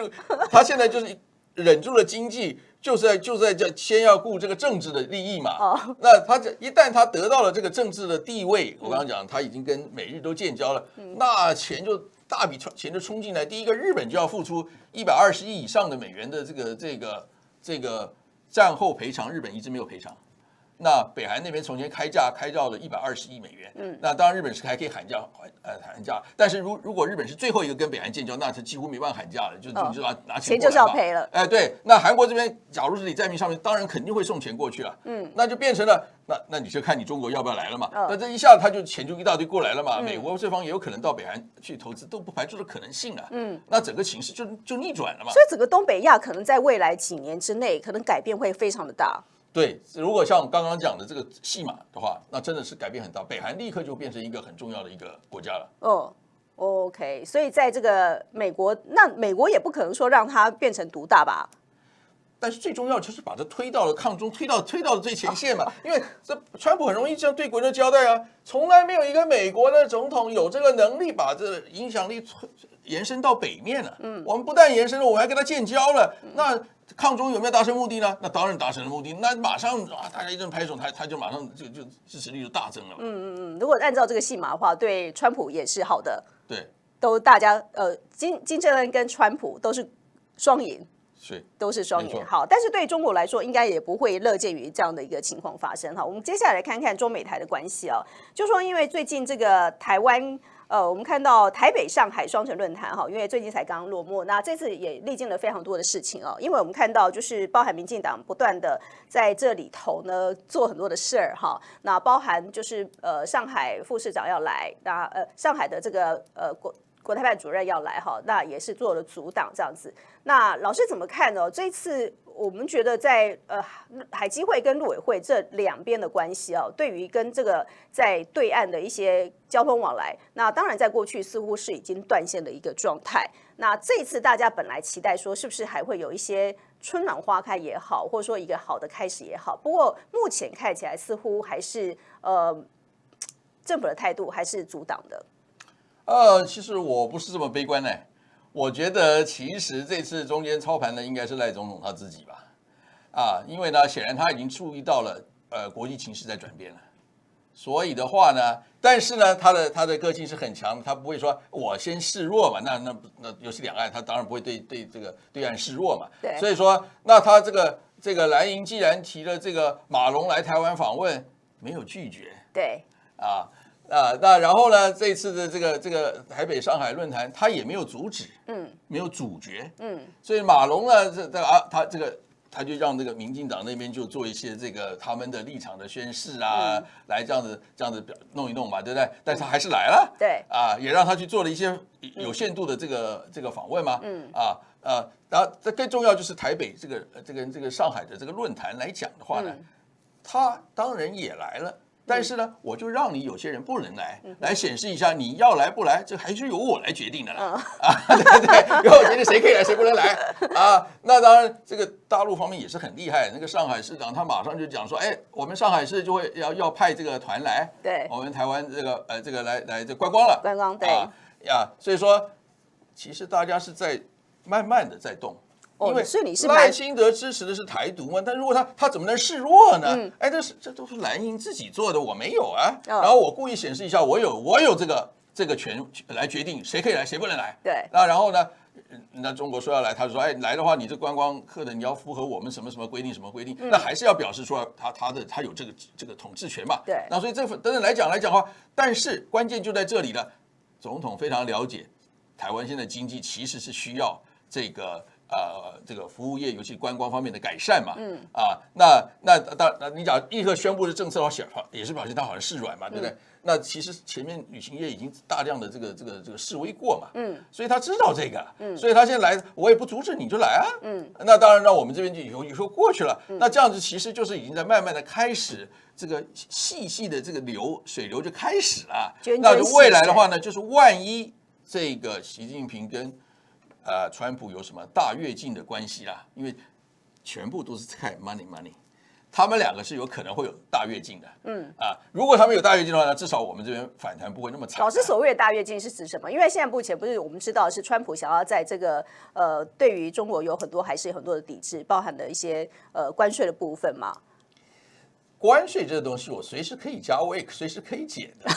他现在就是忍住了经济，就在这先要顾这个政治的利益嘛。那他一旦他得到了这个政治的地位，我刚刚讲他已经跟美日都建交了，那钱就大笔钱就冲进来。第一个，日本就要付出120亿以上的美元的这个战后赔偿，日本一直没有赔偿。那北韩那边从前开价开到了120亿美元，那当然日本是还可以喊价，但是如果日本是最后一个跟北韩建交，那他几乎没办法喊价了，就拿钱就是要赔了。对，那韩国这边假如是李在明上面，当然肯定会送钱过去了，那就变成了那你就看你中国要不要来了嘛，那这一下他就钱就一大堆过来了嘛，美国这方也有可能到北韩去投资，都不排除的可能性了，那整个形势就逆转了嘛。所以整个东北亚可能在未来几年之内，可能改变会非常的大。对，如果像刚刚讲的这个戏码的话，那真的是改变很大，北韩立刻就变成一个很重要的一个国家了。OK， 所以在这个美国，那美国也不可能说让它变成独大吧？但是最重要就是把它推到了抗中，推到了最前线嘛。因为这川普很容易这样对国人交代啊，从来没有一个美国的总统有这个能力把这影响力延伸到北面了。我们不但延伸了，我们还跟他建交了。那抗中有没有达成目的呢？那当然达成了目的，那马上大家一阵拍手，他就马上就支持率就大增了。如果按照这个戏码的话，对川普也是好的。对，都大家金正恩跟川普都是双赢。都是双赢。好，但是对中国来说，应该也不会乐见于这样的一个情况发生。好，我们接下来看看中美台的关系啊，就说因为最近这个台湾。我们看到台北、上海双城论坛哈，因为最近才刚落幕，那这次也历经了非常多的事情哦。因为我们看到就是包含民进党不断的在这里头呢做很多的事儿哈，那包含就是上海副市长要来，那上海的这个国台办主任要来哈，那也是做了阻挡这样子。那老师怎么看呢？这一次我们觉得在海基会跟陆委会这两边的关系哦，对于跟这个在对岸的一些交通往来，那当然在过去似乎是已经断线的一个状态。那这一次大家本来期待说，是不是还会有一些春暖花开也好，或者说一个好的开始也好？不过目前看起来似乎还是政府的态度还是阻挡的。其实我不是这么悲观呢。我觉得其实这次中间操盘的应该是赖总统他自己吧，因为呢，显然他已经注意到了国际情势在转变了，所以的话呢，但是呢，他的个性是很强，他不会说我先示弱嘛，那尤其两岸，他当然不会对这个对岸示弱嘛，所以说，那他这个蓝营既然提了这个马龙来台湾访问，没有拒绝，对，那然后呢？这次的这个台北上海论坛，他也没有阻止，没有主角，所以马龙呢，他就让这个民进党那边就做一些这个他们的立场的宣示啊，来这样子弄一弄嘛，对不对？但是他还是来了，对，也让他去做了一些有限度的这个访问嘛，然后这更重要就是台北这个上海的这个论坛来讲的话呢，他当然也来了。但是呢，我就让你有些人不能来显示一下你要来不来，这还是由我来决定的啦。对，由我决定谁可以来，谁不能来啊。那当然，这个大陆方面也是很厉害。那个上海市长他马上就讲说，我们上海市就会要派这个团来，对，我们台湾这个来这观光了，观光对所以说其实大家是在慢慢的在动。因为是赖清德支持的是台独嘛，但如果他怎么能示弱呢？这都是蓝营自己做的，我没有啊。然后我故意显示一下，我有这个权来决定谁可以来，谁不能来。对。然后呢，那中国说要来，他就说，哎，来的话，你这观光客的你要符合我们什么什么规定，什么规定，那还是要表示出来他有这个统治权嘛。对。那所以这等等来讲的话，但是关键就在这里了。总统非常了解，台湾现在经济其实是需要这个服务业，尤其观光方面的改善嘛。那当然，你讲立刻宣布的政策的话，也是表现他好像示软嘛，对不对？那其实前面旅行业已经大量的这个示威过嘛，所以他知道这个，所以他现在来，我也不阻止你就来啊，那当然让我们这边就以后过去了，那这样子其实就是已经在慢慢的开始这个细的这个水流就开始了，那未来的话呢，就是万一这个习近平跟川普有什么大跃进的关系啦，因为全部都是看 money。他们两个是有可能会有大跃进的，如果他们有大跃进的话呢，至少我们这边反弹不会那么惨。老师所谓的大跃进是指什么？因为现在目前不是我们知道是川普想要在这个对于中国有很多还是有很多的抵制，包含了一些关税的部分嘛。关税这个东西我随时可以加，我也随时可以减的，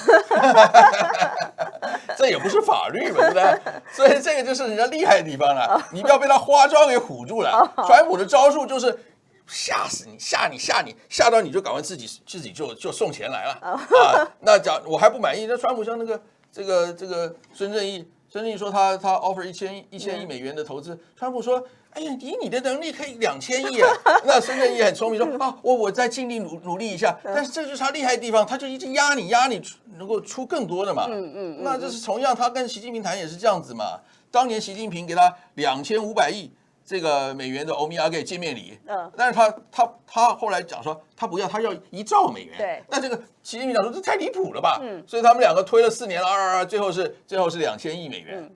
这也不是法律嘛，对不对？所以这个就是人家厉害的地方了，你不要被他花招给唬住了。川普的招数就是。吓死你，吓到你就赶快自己就送钱来了那讲我还不满意，那川普像那个这个孙正义说他 offer 1000亿美元的投资，川普说，哎呀，以你的能力可以2000亿啊。那孙正义很聪明说啊，我再尽力努力一下，但是这就是他厉害的地方，他就一直压你，能够出更多的嘛。那这是同样，他跟习近平谈也是这样子嘛。当年习近平给他2500亿。这个美元的欧米亚给见面礼，但是他后来讲说他不要，他要1兆美元。对，那这个习近平讲说这太离谱了吧？所以他们两个推了4年了，最后是2000亿美元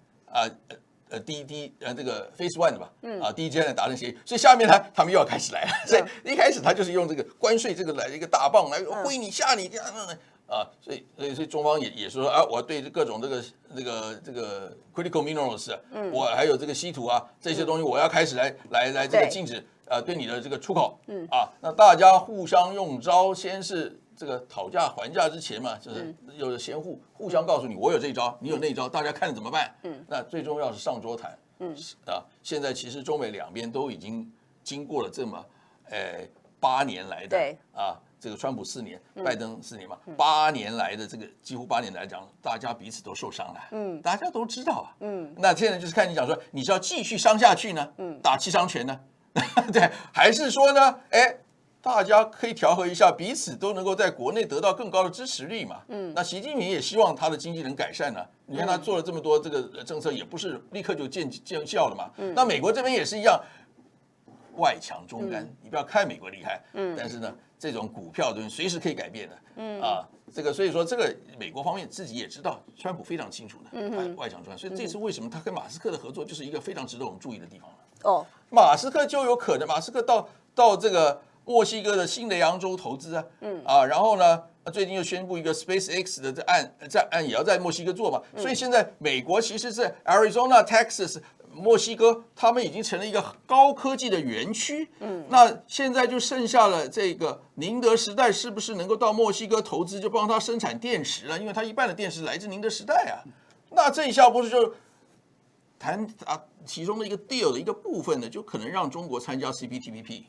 这个 Phase 1的吧，第一阶段达成协议，所以下面呢他们又要开始来了。所以一开始他就是用这个关税这个来一个大棒来挥你吓你所以中方也说啊，我对各种这个 critical minerals，我还有这个稀土啊这些东西，我要开始来这个禁止对你的这个出口，那大家互相用招，先是这个讨价还价之前嘛，就是有先互相告诉你，我有这一招，你有那一招，大家看着怎么办？那最重要是上桌谈，现在其实中美两边都已经经过了这么8年来的这个川普4年，拜登4年嘛，8年来的这个几乎8年来讲，大家彼此都受伤了，大家都知道那现在就是看你讲说，你是要继续伤下去呢，打七伤拳呢，对，还是说呢，大家可以调和一下，彼此都能够在国内得到更高的支持率嘛，那习近平也希望他的经济能改善呢，你看他做了这么多这个政策，也不是立刻就见效了嘛，那美国这边也是一样。外强中干，你不要看美国厉害，但是呢，这种股票东西随时可以改变的，这个所以说这个美国方面自己也知道，川普非常清楚的，外强中干，所以这次为什么他跟马斯克的合作就是一个非常值得我们注意的地方了。马斯克就有可能，马斯克到这个墨西哥的新雷扬州投资然后呢，最近又宣布一个 SpaceX 的这案也要在墨西哥做嘛，所以现在美国其实在 Arizona、Texas。墨西哥他们已经成了一个高科技的园区，那现在就剩下了这个宁德时代是不是能够到墨西哥投资，就帮他生产电池了？因为他一半的电池来自宁德时代那这一下不是就谈其中的一个 deal 的一个部分呢，就可能让中国参加 CPTPP。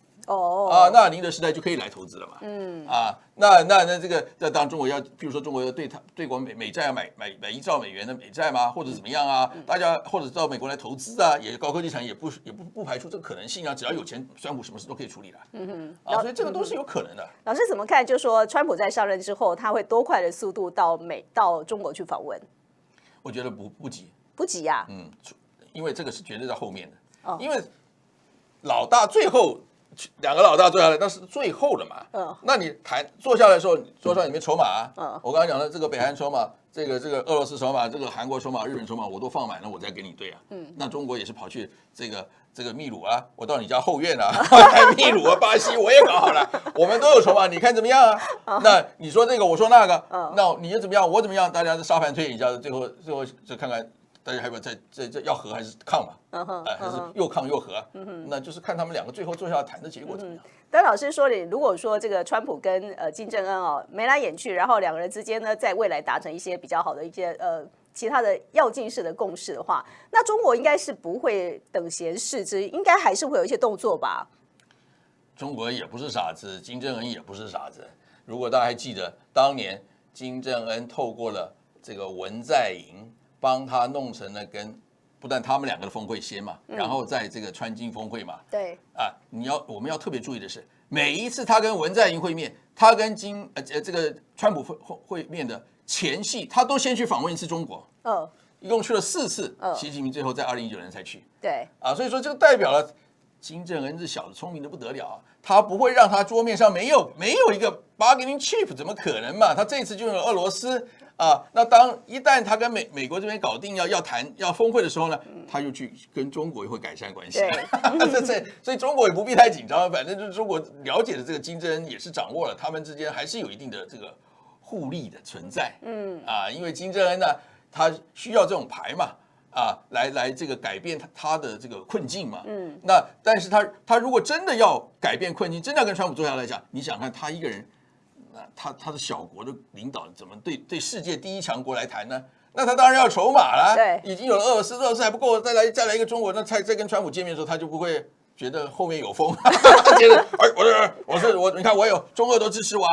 那宁德时代就可以来投资了嘛？那这个当中国要，比如说中国要对国美债要买1兆美元的美债吗？或者怎么样大家或者到美国来投资也高科技产业也不排除这个可能性只要有钱，川普什么事都可以处理了。所以这个都是有可能的。老师怎么看？就说川普在上任之后，他会多快的速度到中国去访问？我觉得不急，不急呀。因为这个是绝对在后面的。因为老大最后。2个老大坐下来，那是最后的嘛。那你坐下来的时候，桌上里面筹码我刚才讲的这个北韩筹码，这个俄罗斯筹码，这个韩国筹码、日本筹码，我都放满了，我再给你对那中国也是跑去这个秘鲁我到你家后院秘鲁巴西我也搞好了，我们都有筹码，你看怎么样那你说这个，我说那个，那你怎么样，我怎么样，大家沙盘推演一下，最后就看看。大家还有这要和还是抗嘛？还是又抗又和？那就是看他们两个最后坐下来谈的结果怎么样。但老师说，你如果说这个川普跟金正恩眉来眼去，然后2个人之间呢，在未来达成一些比较好的一些其他的要进式的共识的话，那中国应该是不会等闲视之，应该还是会有一些动作吧？中国也不是傻子，金正恩也不是傻子。如果大家还记得，当年金正恩透过了这个文在寅，帮他弄成了不但他们两个的峰会先嘛，然后在这个川金峰会嘛，对啊，我们要特别注意的是，每一次他跟文在寅会面，他跟这个川普会面的前夕，他都先去访问一次中国，一共去了4次，习近平最后在2019年才去，对啊，所以说这代表了金正恩这小子聪明的不得了啊，他不会让他桌面上没有一个 bargaining chip， 怎么可能嘛？他这次就用了俄罗斯啊，那一旦他跟美国这边搞定要谈要峰会的时候呢，他又去跟中国也会改善关系，所以中国也不必太紧张，反正就是中国了解的这个金正恩也是掌握了，他们之间还是有一定的这个互利的存在，因为金正恩呢，他需要这种牌嘛。来这个改变他的这个困境嘛，那但是他如果真的要改变困境，真的要跟川普坐下来讲，你想看他一个人，他的小国的领导怎么对世界第一强国来谈呢？那他当然要筹码了，对，已经有了俄罗斯还不够，再来一个中国，那再跟川普见面的时候，他就不会觉得后面有风，觉得你看我有中俄都支持我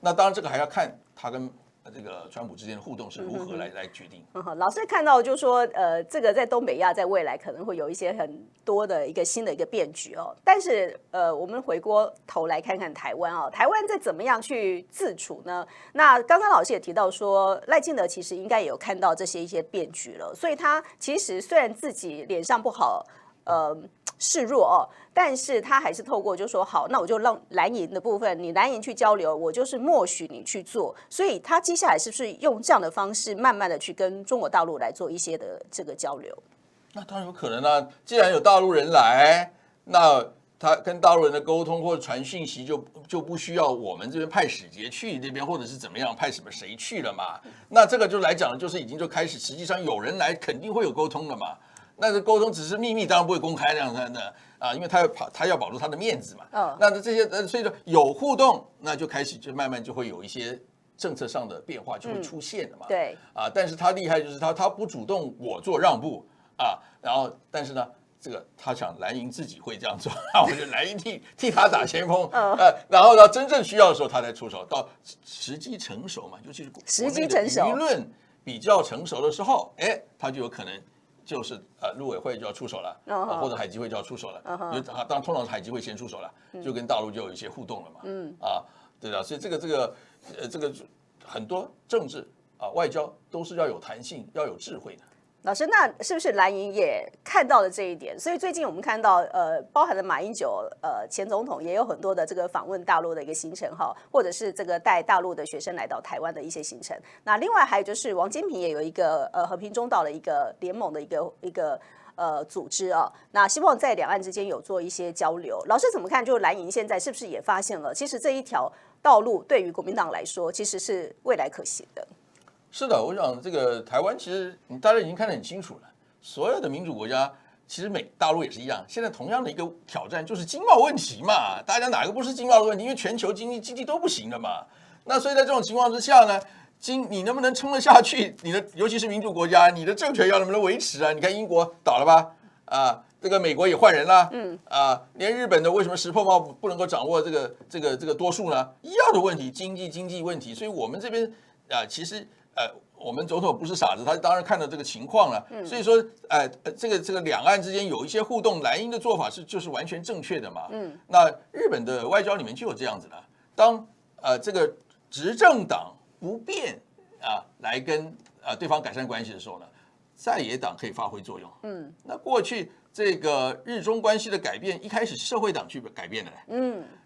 那当然这个还要看他跟这个川普之间的互动是如何来决定。老师看到就是说，这个在东北亚在未来可能会有一些很多的一个新的一个变局哦。但是我们回过头来看看台湾哦，台湾在怎么样去自处呢？那刚刚老师也提到说，赖清德其实应该也有看到这些一些变局了，所以他其实虽然自己脸上不好，示弱哦，但是他还是透过就说好，那我就让蓝营的部分，你蓝营去交流，我就是默许你去做。所以他接下来是不是用这样的方式，慢慢的去跟中国大陆来做一些的这个交流？那当然有可能啊，既然有大陆人来，那他跟大陆人的沟通或者传讯息就不需要我们这边派使节去那边，或者是怎么样派谁去了嘛？那这个就来讲，就是已经就开始，实际上有人来，肯定会有沟通了嘛。那这沟通只是秘密，当然不会公开这样的因为他要保住他的面子嘛。那这些所以说有互动，那就开始就慢慢就会有一些政策上的变化就会出现了嘛。对但是他厉害就是他不主动我做让步然后但是呢，这个他想蓝营自己会这样做，我觉得蓝营替他打前锋，然后到真正需要的时候他才出手，到时机成熟嘛，尤其是时机成熟，舆论比较成熟的时候，他就有可能。就是陆委会就要出手了，或者海基会就要出手了，当然通常海基会先出手了，就跟大陆就有一些互动了嘛，对的，所以这个很多政治外交都是要有弹性，要有智慧的。老师，那是不是蓝营也看到了这一点？所以最近我们看到，包含了马英九前总统也有很多的这个访问大陆的一个行程哈，或者是这个带大陆的学生来到台湾的一些行程。那另外还有就是王金平也有一个和平中岛的一个联盟的一个组织那希望在两岸之间有做一些交流。老师怎么看？就是蓝营现在是不是也发现了，其实这一条道路对于国民党来说，其实是未来可行的？是的，我想这个台湾其实大家已经看得很清楚了，所有的民主国家其实大陆也是一样，现在同样的一个挑战就是经贸问题嘛，大家哪个不是经贸的问题？因为全球经济都不行了嘛，那所以在这种情况之下呢，你能不能撑得下去？尤其是民主国家，你的政权要能不能维持啊？你看英国倒了吧，这个美国也换人啦，连日本的为什么石破茂不能够掌握这个多数呢？一样的问题，经济问题，所以我们这边其实。我们总统不是傻子，他当然看到这个情况了。所以说，这个两岸之间有一些互动，蓝营的做法就是完全正确的嘛。那日本的外交里面就有这样子的，当这个执政党不便来跟对方改善关系的时候呢，在野党可以发挥作用。那过去这个日中关系的改变，一开始社会党去改变的。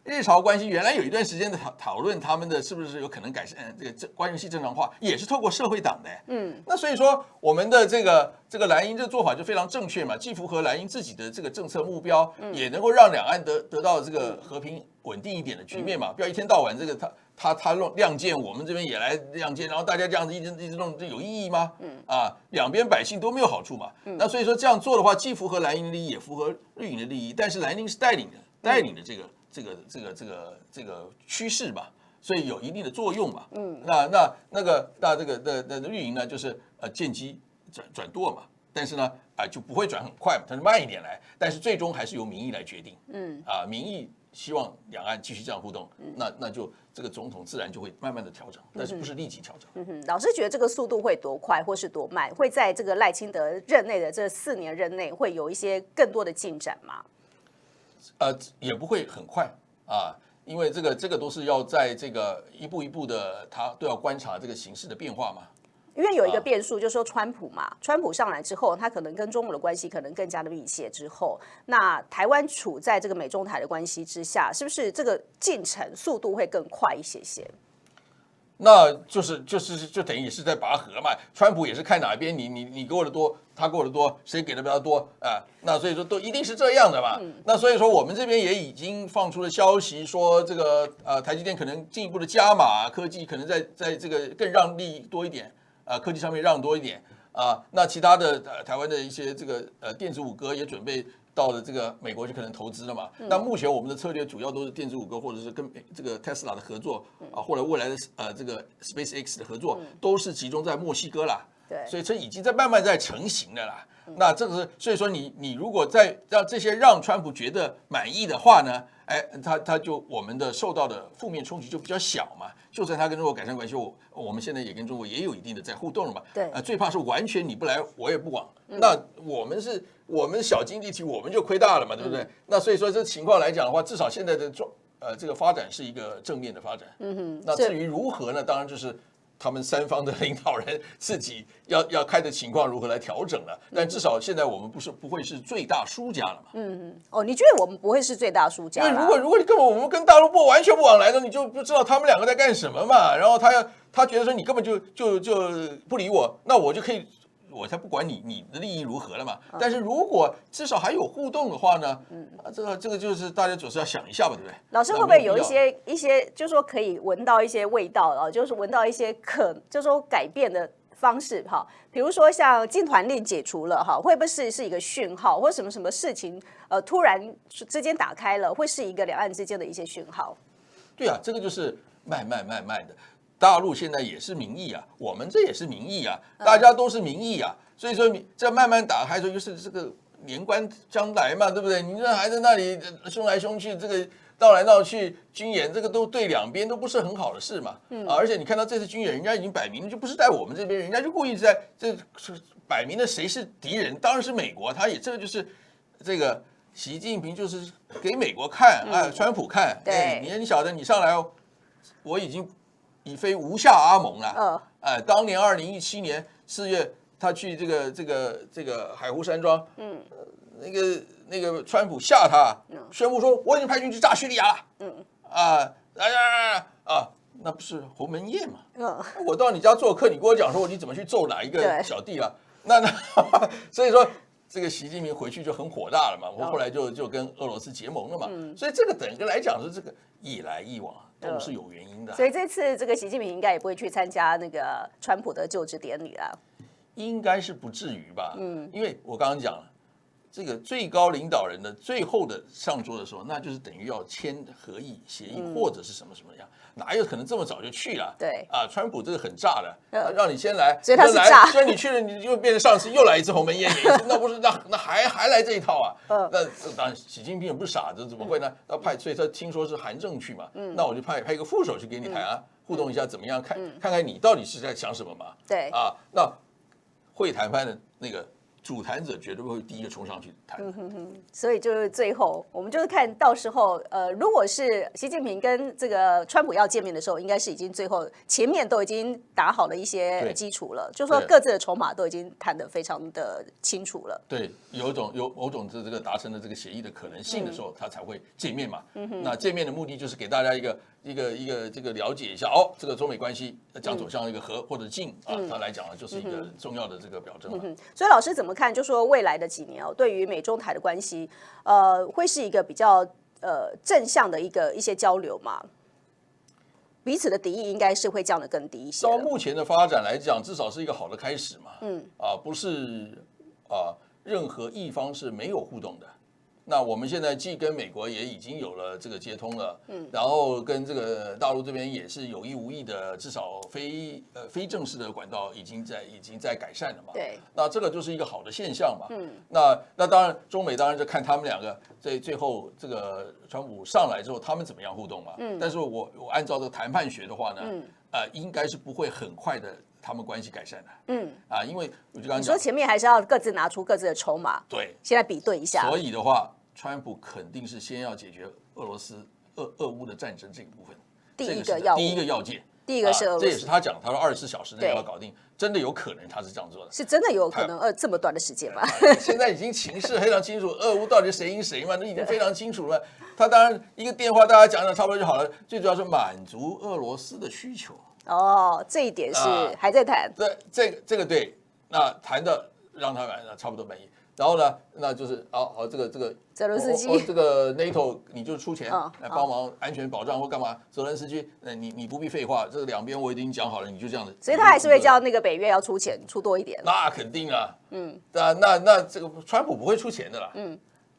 日朝关系原来有一段时间的讨论，他们的是不是有可能改善这个关系正常化，也是透过社会党的。那所以说我们的这个蓝营这做法就非常正确嘛，既符合蓝营自己的这个政策目标，也能够让两岸得到这个和平稳定一点的局面嘛，不要一天到晚这个他亮剑，我们这边也来亮剑，然后大家这样子一直弄，这有意义吗？两边百姓都没有好处嘛。那所以说这样做的话，既符合蓝营的利益，也符合绿营的利益，但是蓝营是带领的这个趋势嘛，所以有一定的作用嘛。那这个绿营呢，就是见机转舵嘛，但是呢就不会转很快嘛，它是慢一点来，但是最终还是由民意来决定。民意希望两岸继续这样互动，那就这个总统自然就会慢慢的调整，但是不是立即调整。老师觉得这个速度会多快，或是多慢？会在这个赖清德任内的这4年任内，会有一些更多的进展吗？也不会很快啊，因为这个都是要在这个一步一步的，他都要观察这个形势的变化嘛。因为有一个变数，就是说川普嘛，川普上来之后，他可能跟中国的关系可能更加的密切。之后，那台湾处在这个美中台的关系之下，是不是这个进程速度会更快一些些？那就等于也是在拔河嘛。川普也是看哪边你给我的多，他给我的多，谁给的比较多啊？那所以说都一定是这样的嘛。那所以说我们这边也已经放出了消息，说这个台积电可能进一步的加码，科技可能在这个更让利多一点。科技上面让多一点那其他的台湾的一些这个电子五哥也准备到了这个美国就可能投资了嘛。那目前我们的策略主要都是电子五哥或者是跟这个 Tesla 的合作或者未来的这个 SpaceX 的合作，都是集中在墨西哥啦。对，所以这已经在慢慢在成型了啦。那这个是，所以说你如果再让这些让川普觉得满意的话呢，他就我们的受到的负面冲击就比较小嘛。就算他跟中国改善关系，我们现在也跟中国也有一定的在互动了嘛。对，最怕是完全你不来，我也不管。那我们小经济体，我们就亏大了嘛，对不对？那所以说这情况来讲的话，至少现在的这个发展是一个正面的发展。那至于如何呢？当然就是他们三方的领导人自己要看的情况如何来调整了。但至少现在我们不会是最大输家了嘛。你觉得我们不会是最大输家？因为如果你根本我们跟大陆完全不往来的，你就不知道他们两个在干什么嘛。然后他觉得说你根本就不理我，那我就可以。我才不管你的利益如何了嘛。但是如果至少还有互动的话呢，这个就是大家总是要想一下吧，对不对？老师会不会有一些，就是说可以闻到一些味道啊，就是闻到一些就是说改变的方式哈？比如说像禁团令解除了哈，会不会是一个讯号，或什么事情突然之间打开了，会是一个两岸之间的一些讯号？对啊，这个就是慢的。大陆现在也是民意啊，我们这也是民意啊，大家都是民意啊，所以说这慢慢打开说，就是这个年关将来嘛，对不对？你这还在那里凶来凶去，这个闹来闹去，军演这个都对两边都不是很好的事嘛。而且你看到这次军演，人家已经摆明了就不是在我们这边，人家就故意在这摆明了谁是敌人，当然是美国，他也这个就是这个习近平就是给美国看川普看，你晓得你上来我已非无下阿蒙了。当年2017年4月，他去这个海湖山庄，那个川普吓他，宣布说我已经派军去炸叙利亚了。那不是鸿门宴嘛？我到你家做客，你跟我讲说你怎么去揍哪一个小弟了？那所以说这个习近平回去就很火大了嘛。我后来就跟俄罗斯结盟了嘛。所以这个整个来讲是这个一来一往。都是有原因的，所以这次这个习近平应该也不会去参加那个川普的就职典礼了，应该是不至于吧？因为我刚刚讲了，这个最高领导人的最后的上桌的时候，那就是等于要签合议协议或者是什么样，哪有可能这么早就去了？对川普这个很炸的，让你先来，所以他是炸，所以你去了，你就变成上次又来一次鸿门宴，那不是那还来这一套啊？那当然，习近平也不是傻子，怎么会呢？所以他听说是韩正去嘛，那我就派一个副手去给你谈互动一下，怎么样？看看你到底是在想什么嘛？对那会谈判的那个主谈者绝对会第一个冲上去谈。所以就是最后我们就是看到时候如果是习近平跟这个川普要见面的时候，应该是已经最后前面都已经打好了一些基础了，就是说各自的筹码都已经谈得非常的清楚了。对，有某种这个达成的这个协议的可能性的时候，他才会见面嘛。那见面的目的就是给大家一个这个了解一下这个中美关系将走向一个和或者进他来讲呢，就是一个重要的这个表征。所以老师怎么看？就说未来的几年对于美中台的关系，会是一个比较正向的一些交流嘛？彼此的敌意应该是会降得更低一些。到目前的发展来讲，至少是一个好的开始嘛。不是任何一方是没有互动的。那我们现在既跟美国也已经有了这个接通了，然后跟这个大陆这边也是有意无意的，至少非正式的管道已经在改善了嘛。对，那这个就是一个好的现象嘛。那当然，中美当然就看他们两个在最后这个川普上来之后，他们怎么样互动嘛。但是我按照这个谈判学的话呢，应该是不会很快的。他们关系改善了，因为我就刚刚讲，你说前面还是要各自拿出各自的筹码，对，现在比对一下。所以的话，川普肯定是先要解决俄乌的战争这个部分，第一个要件，第一个是俄罗斯，这也是他讲，他说24小时内要搞定，真的有可能他是这样做的，是真的有可能这么短的时间吗？现在已经情势非常清楚，俄乌到底谁赢谁嘛，都已经非常清楚了。他当然一个电话大家讲差不多就好了，最主要是满足俄罗斯的需求。哦，这一点是还在谈。这个对，那谈的让他差不多满意。然后呢，那就是好这个泽伦斯基，这个 NATO 你就出钱来帮忙安全保障或干嘛？泽伦斯基，你不必废话，这两边我已经讲好了，你就这样子。所以他还是会叫那个北约要出钱出多一点。那肯定啊，那这个川普不会出钱的啦，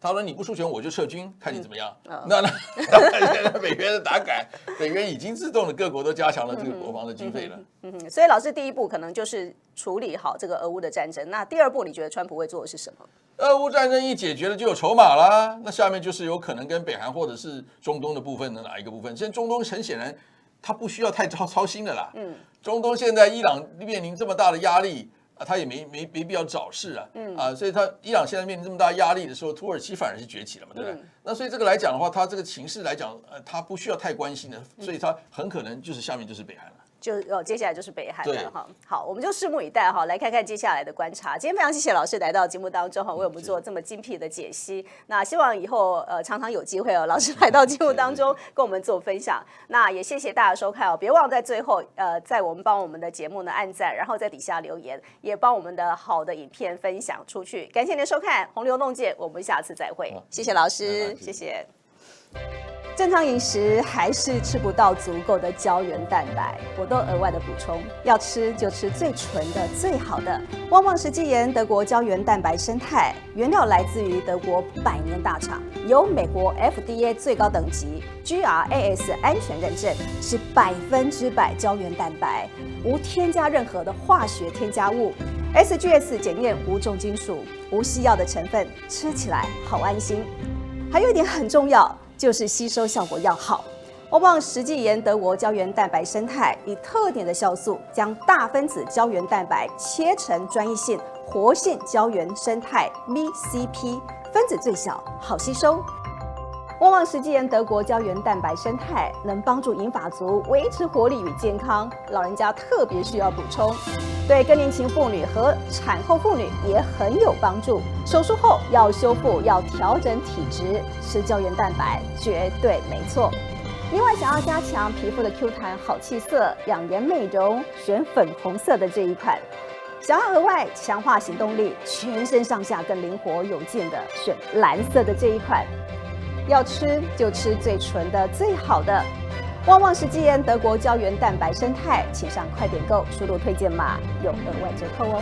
他说你不出钱我就撤军，看你怎么样。那现在北约的打改，北约已经自动的各国都加强了这个国防的经费了。所以老师第一步可能就是处理好这个俄乌的战争。那第二步你觉得川普会做的是什么？俄乌战争一解决了就有筹码啦，那下面就是有可能跟北韩或者是中东的部分的哪一个部分？现在中东很显然他不需要太操心的啦。中东现在伊朗面临这么大的压力。他也没必要找事啊，所以伊朗现在面临这么大压力的时候，土耳其反而是崛起了嘛，对不对？那所以这个来讲的话，他这个情势来讲，他不需要太关心的，所以他很可能就是下面就是北韩了。接下来就是北韩了哈。好，我们就拭目以待哈，来看看接下来的观察。今天非常谢谢老师来到节目当中哈，为我们做这么精辟的解析。那希望以后常常有机会老师来到节目当中跟我们做分享。那也谢谢大家收看哦，别忘在最后在帮我们的节目呢按赞，然后在底下留言，也帮我们的好的影片分享出去。感谢您的收看《洪流洞见》，我们下次再会。谢谢老师，谢谢。正常饮食还是吃不到足够的胶原蛋白，我都额外的补充，要吃就吃最纯的、最好的旺旺食剂盐德国胶原蛋白生态，原料来自于德国100年大厂，由美国 FDA 最高等级 GRAS 安全认证，是100%胶原蛋白，无添加任何的化学添加物。SGS 检验无重金属、无西药的成分，吃起来好安心。还有一点很重要，就是吸收效果要好。旺旺食剂盐德国胶原蛋白生态以特点的酵素，将大分子胶原蛋白切成专一性活性胶原生态 VCP， 分子最小，好吸收。旺旺食剂盐德国胶原蛋白生态能帮助银发族维持活力与健康，老人家特别需要补充，对更年期妇女和产后妇女也很有帮助。手术后要修复、要调整体质，吃胶原蛋白绝对没错。另外，想要加强皮肤的 Q 弹、好气色、养颜美容，选粉红色的这一款。想要额外强化行动力，全身上下更灵活有劲的，选蓝色的这一款。要吃就吃最纯的、最好的。旺旺食剂盐德国胶原蛋白生态，请上快点购，输入推荐码有额外折扣哦。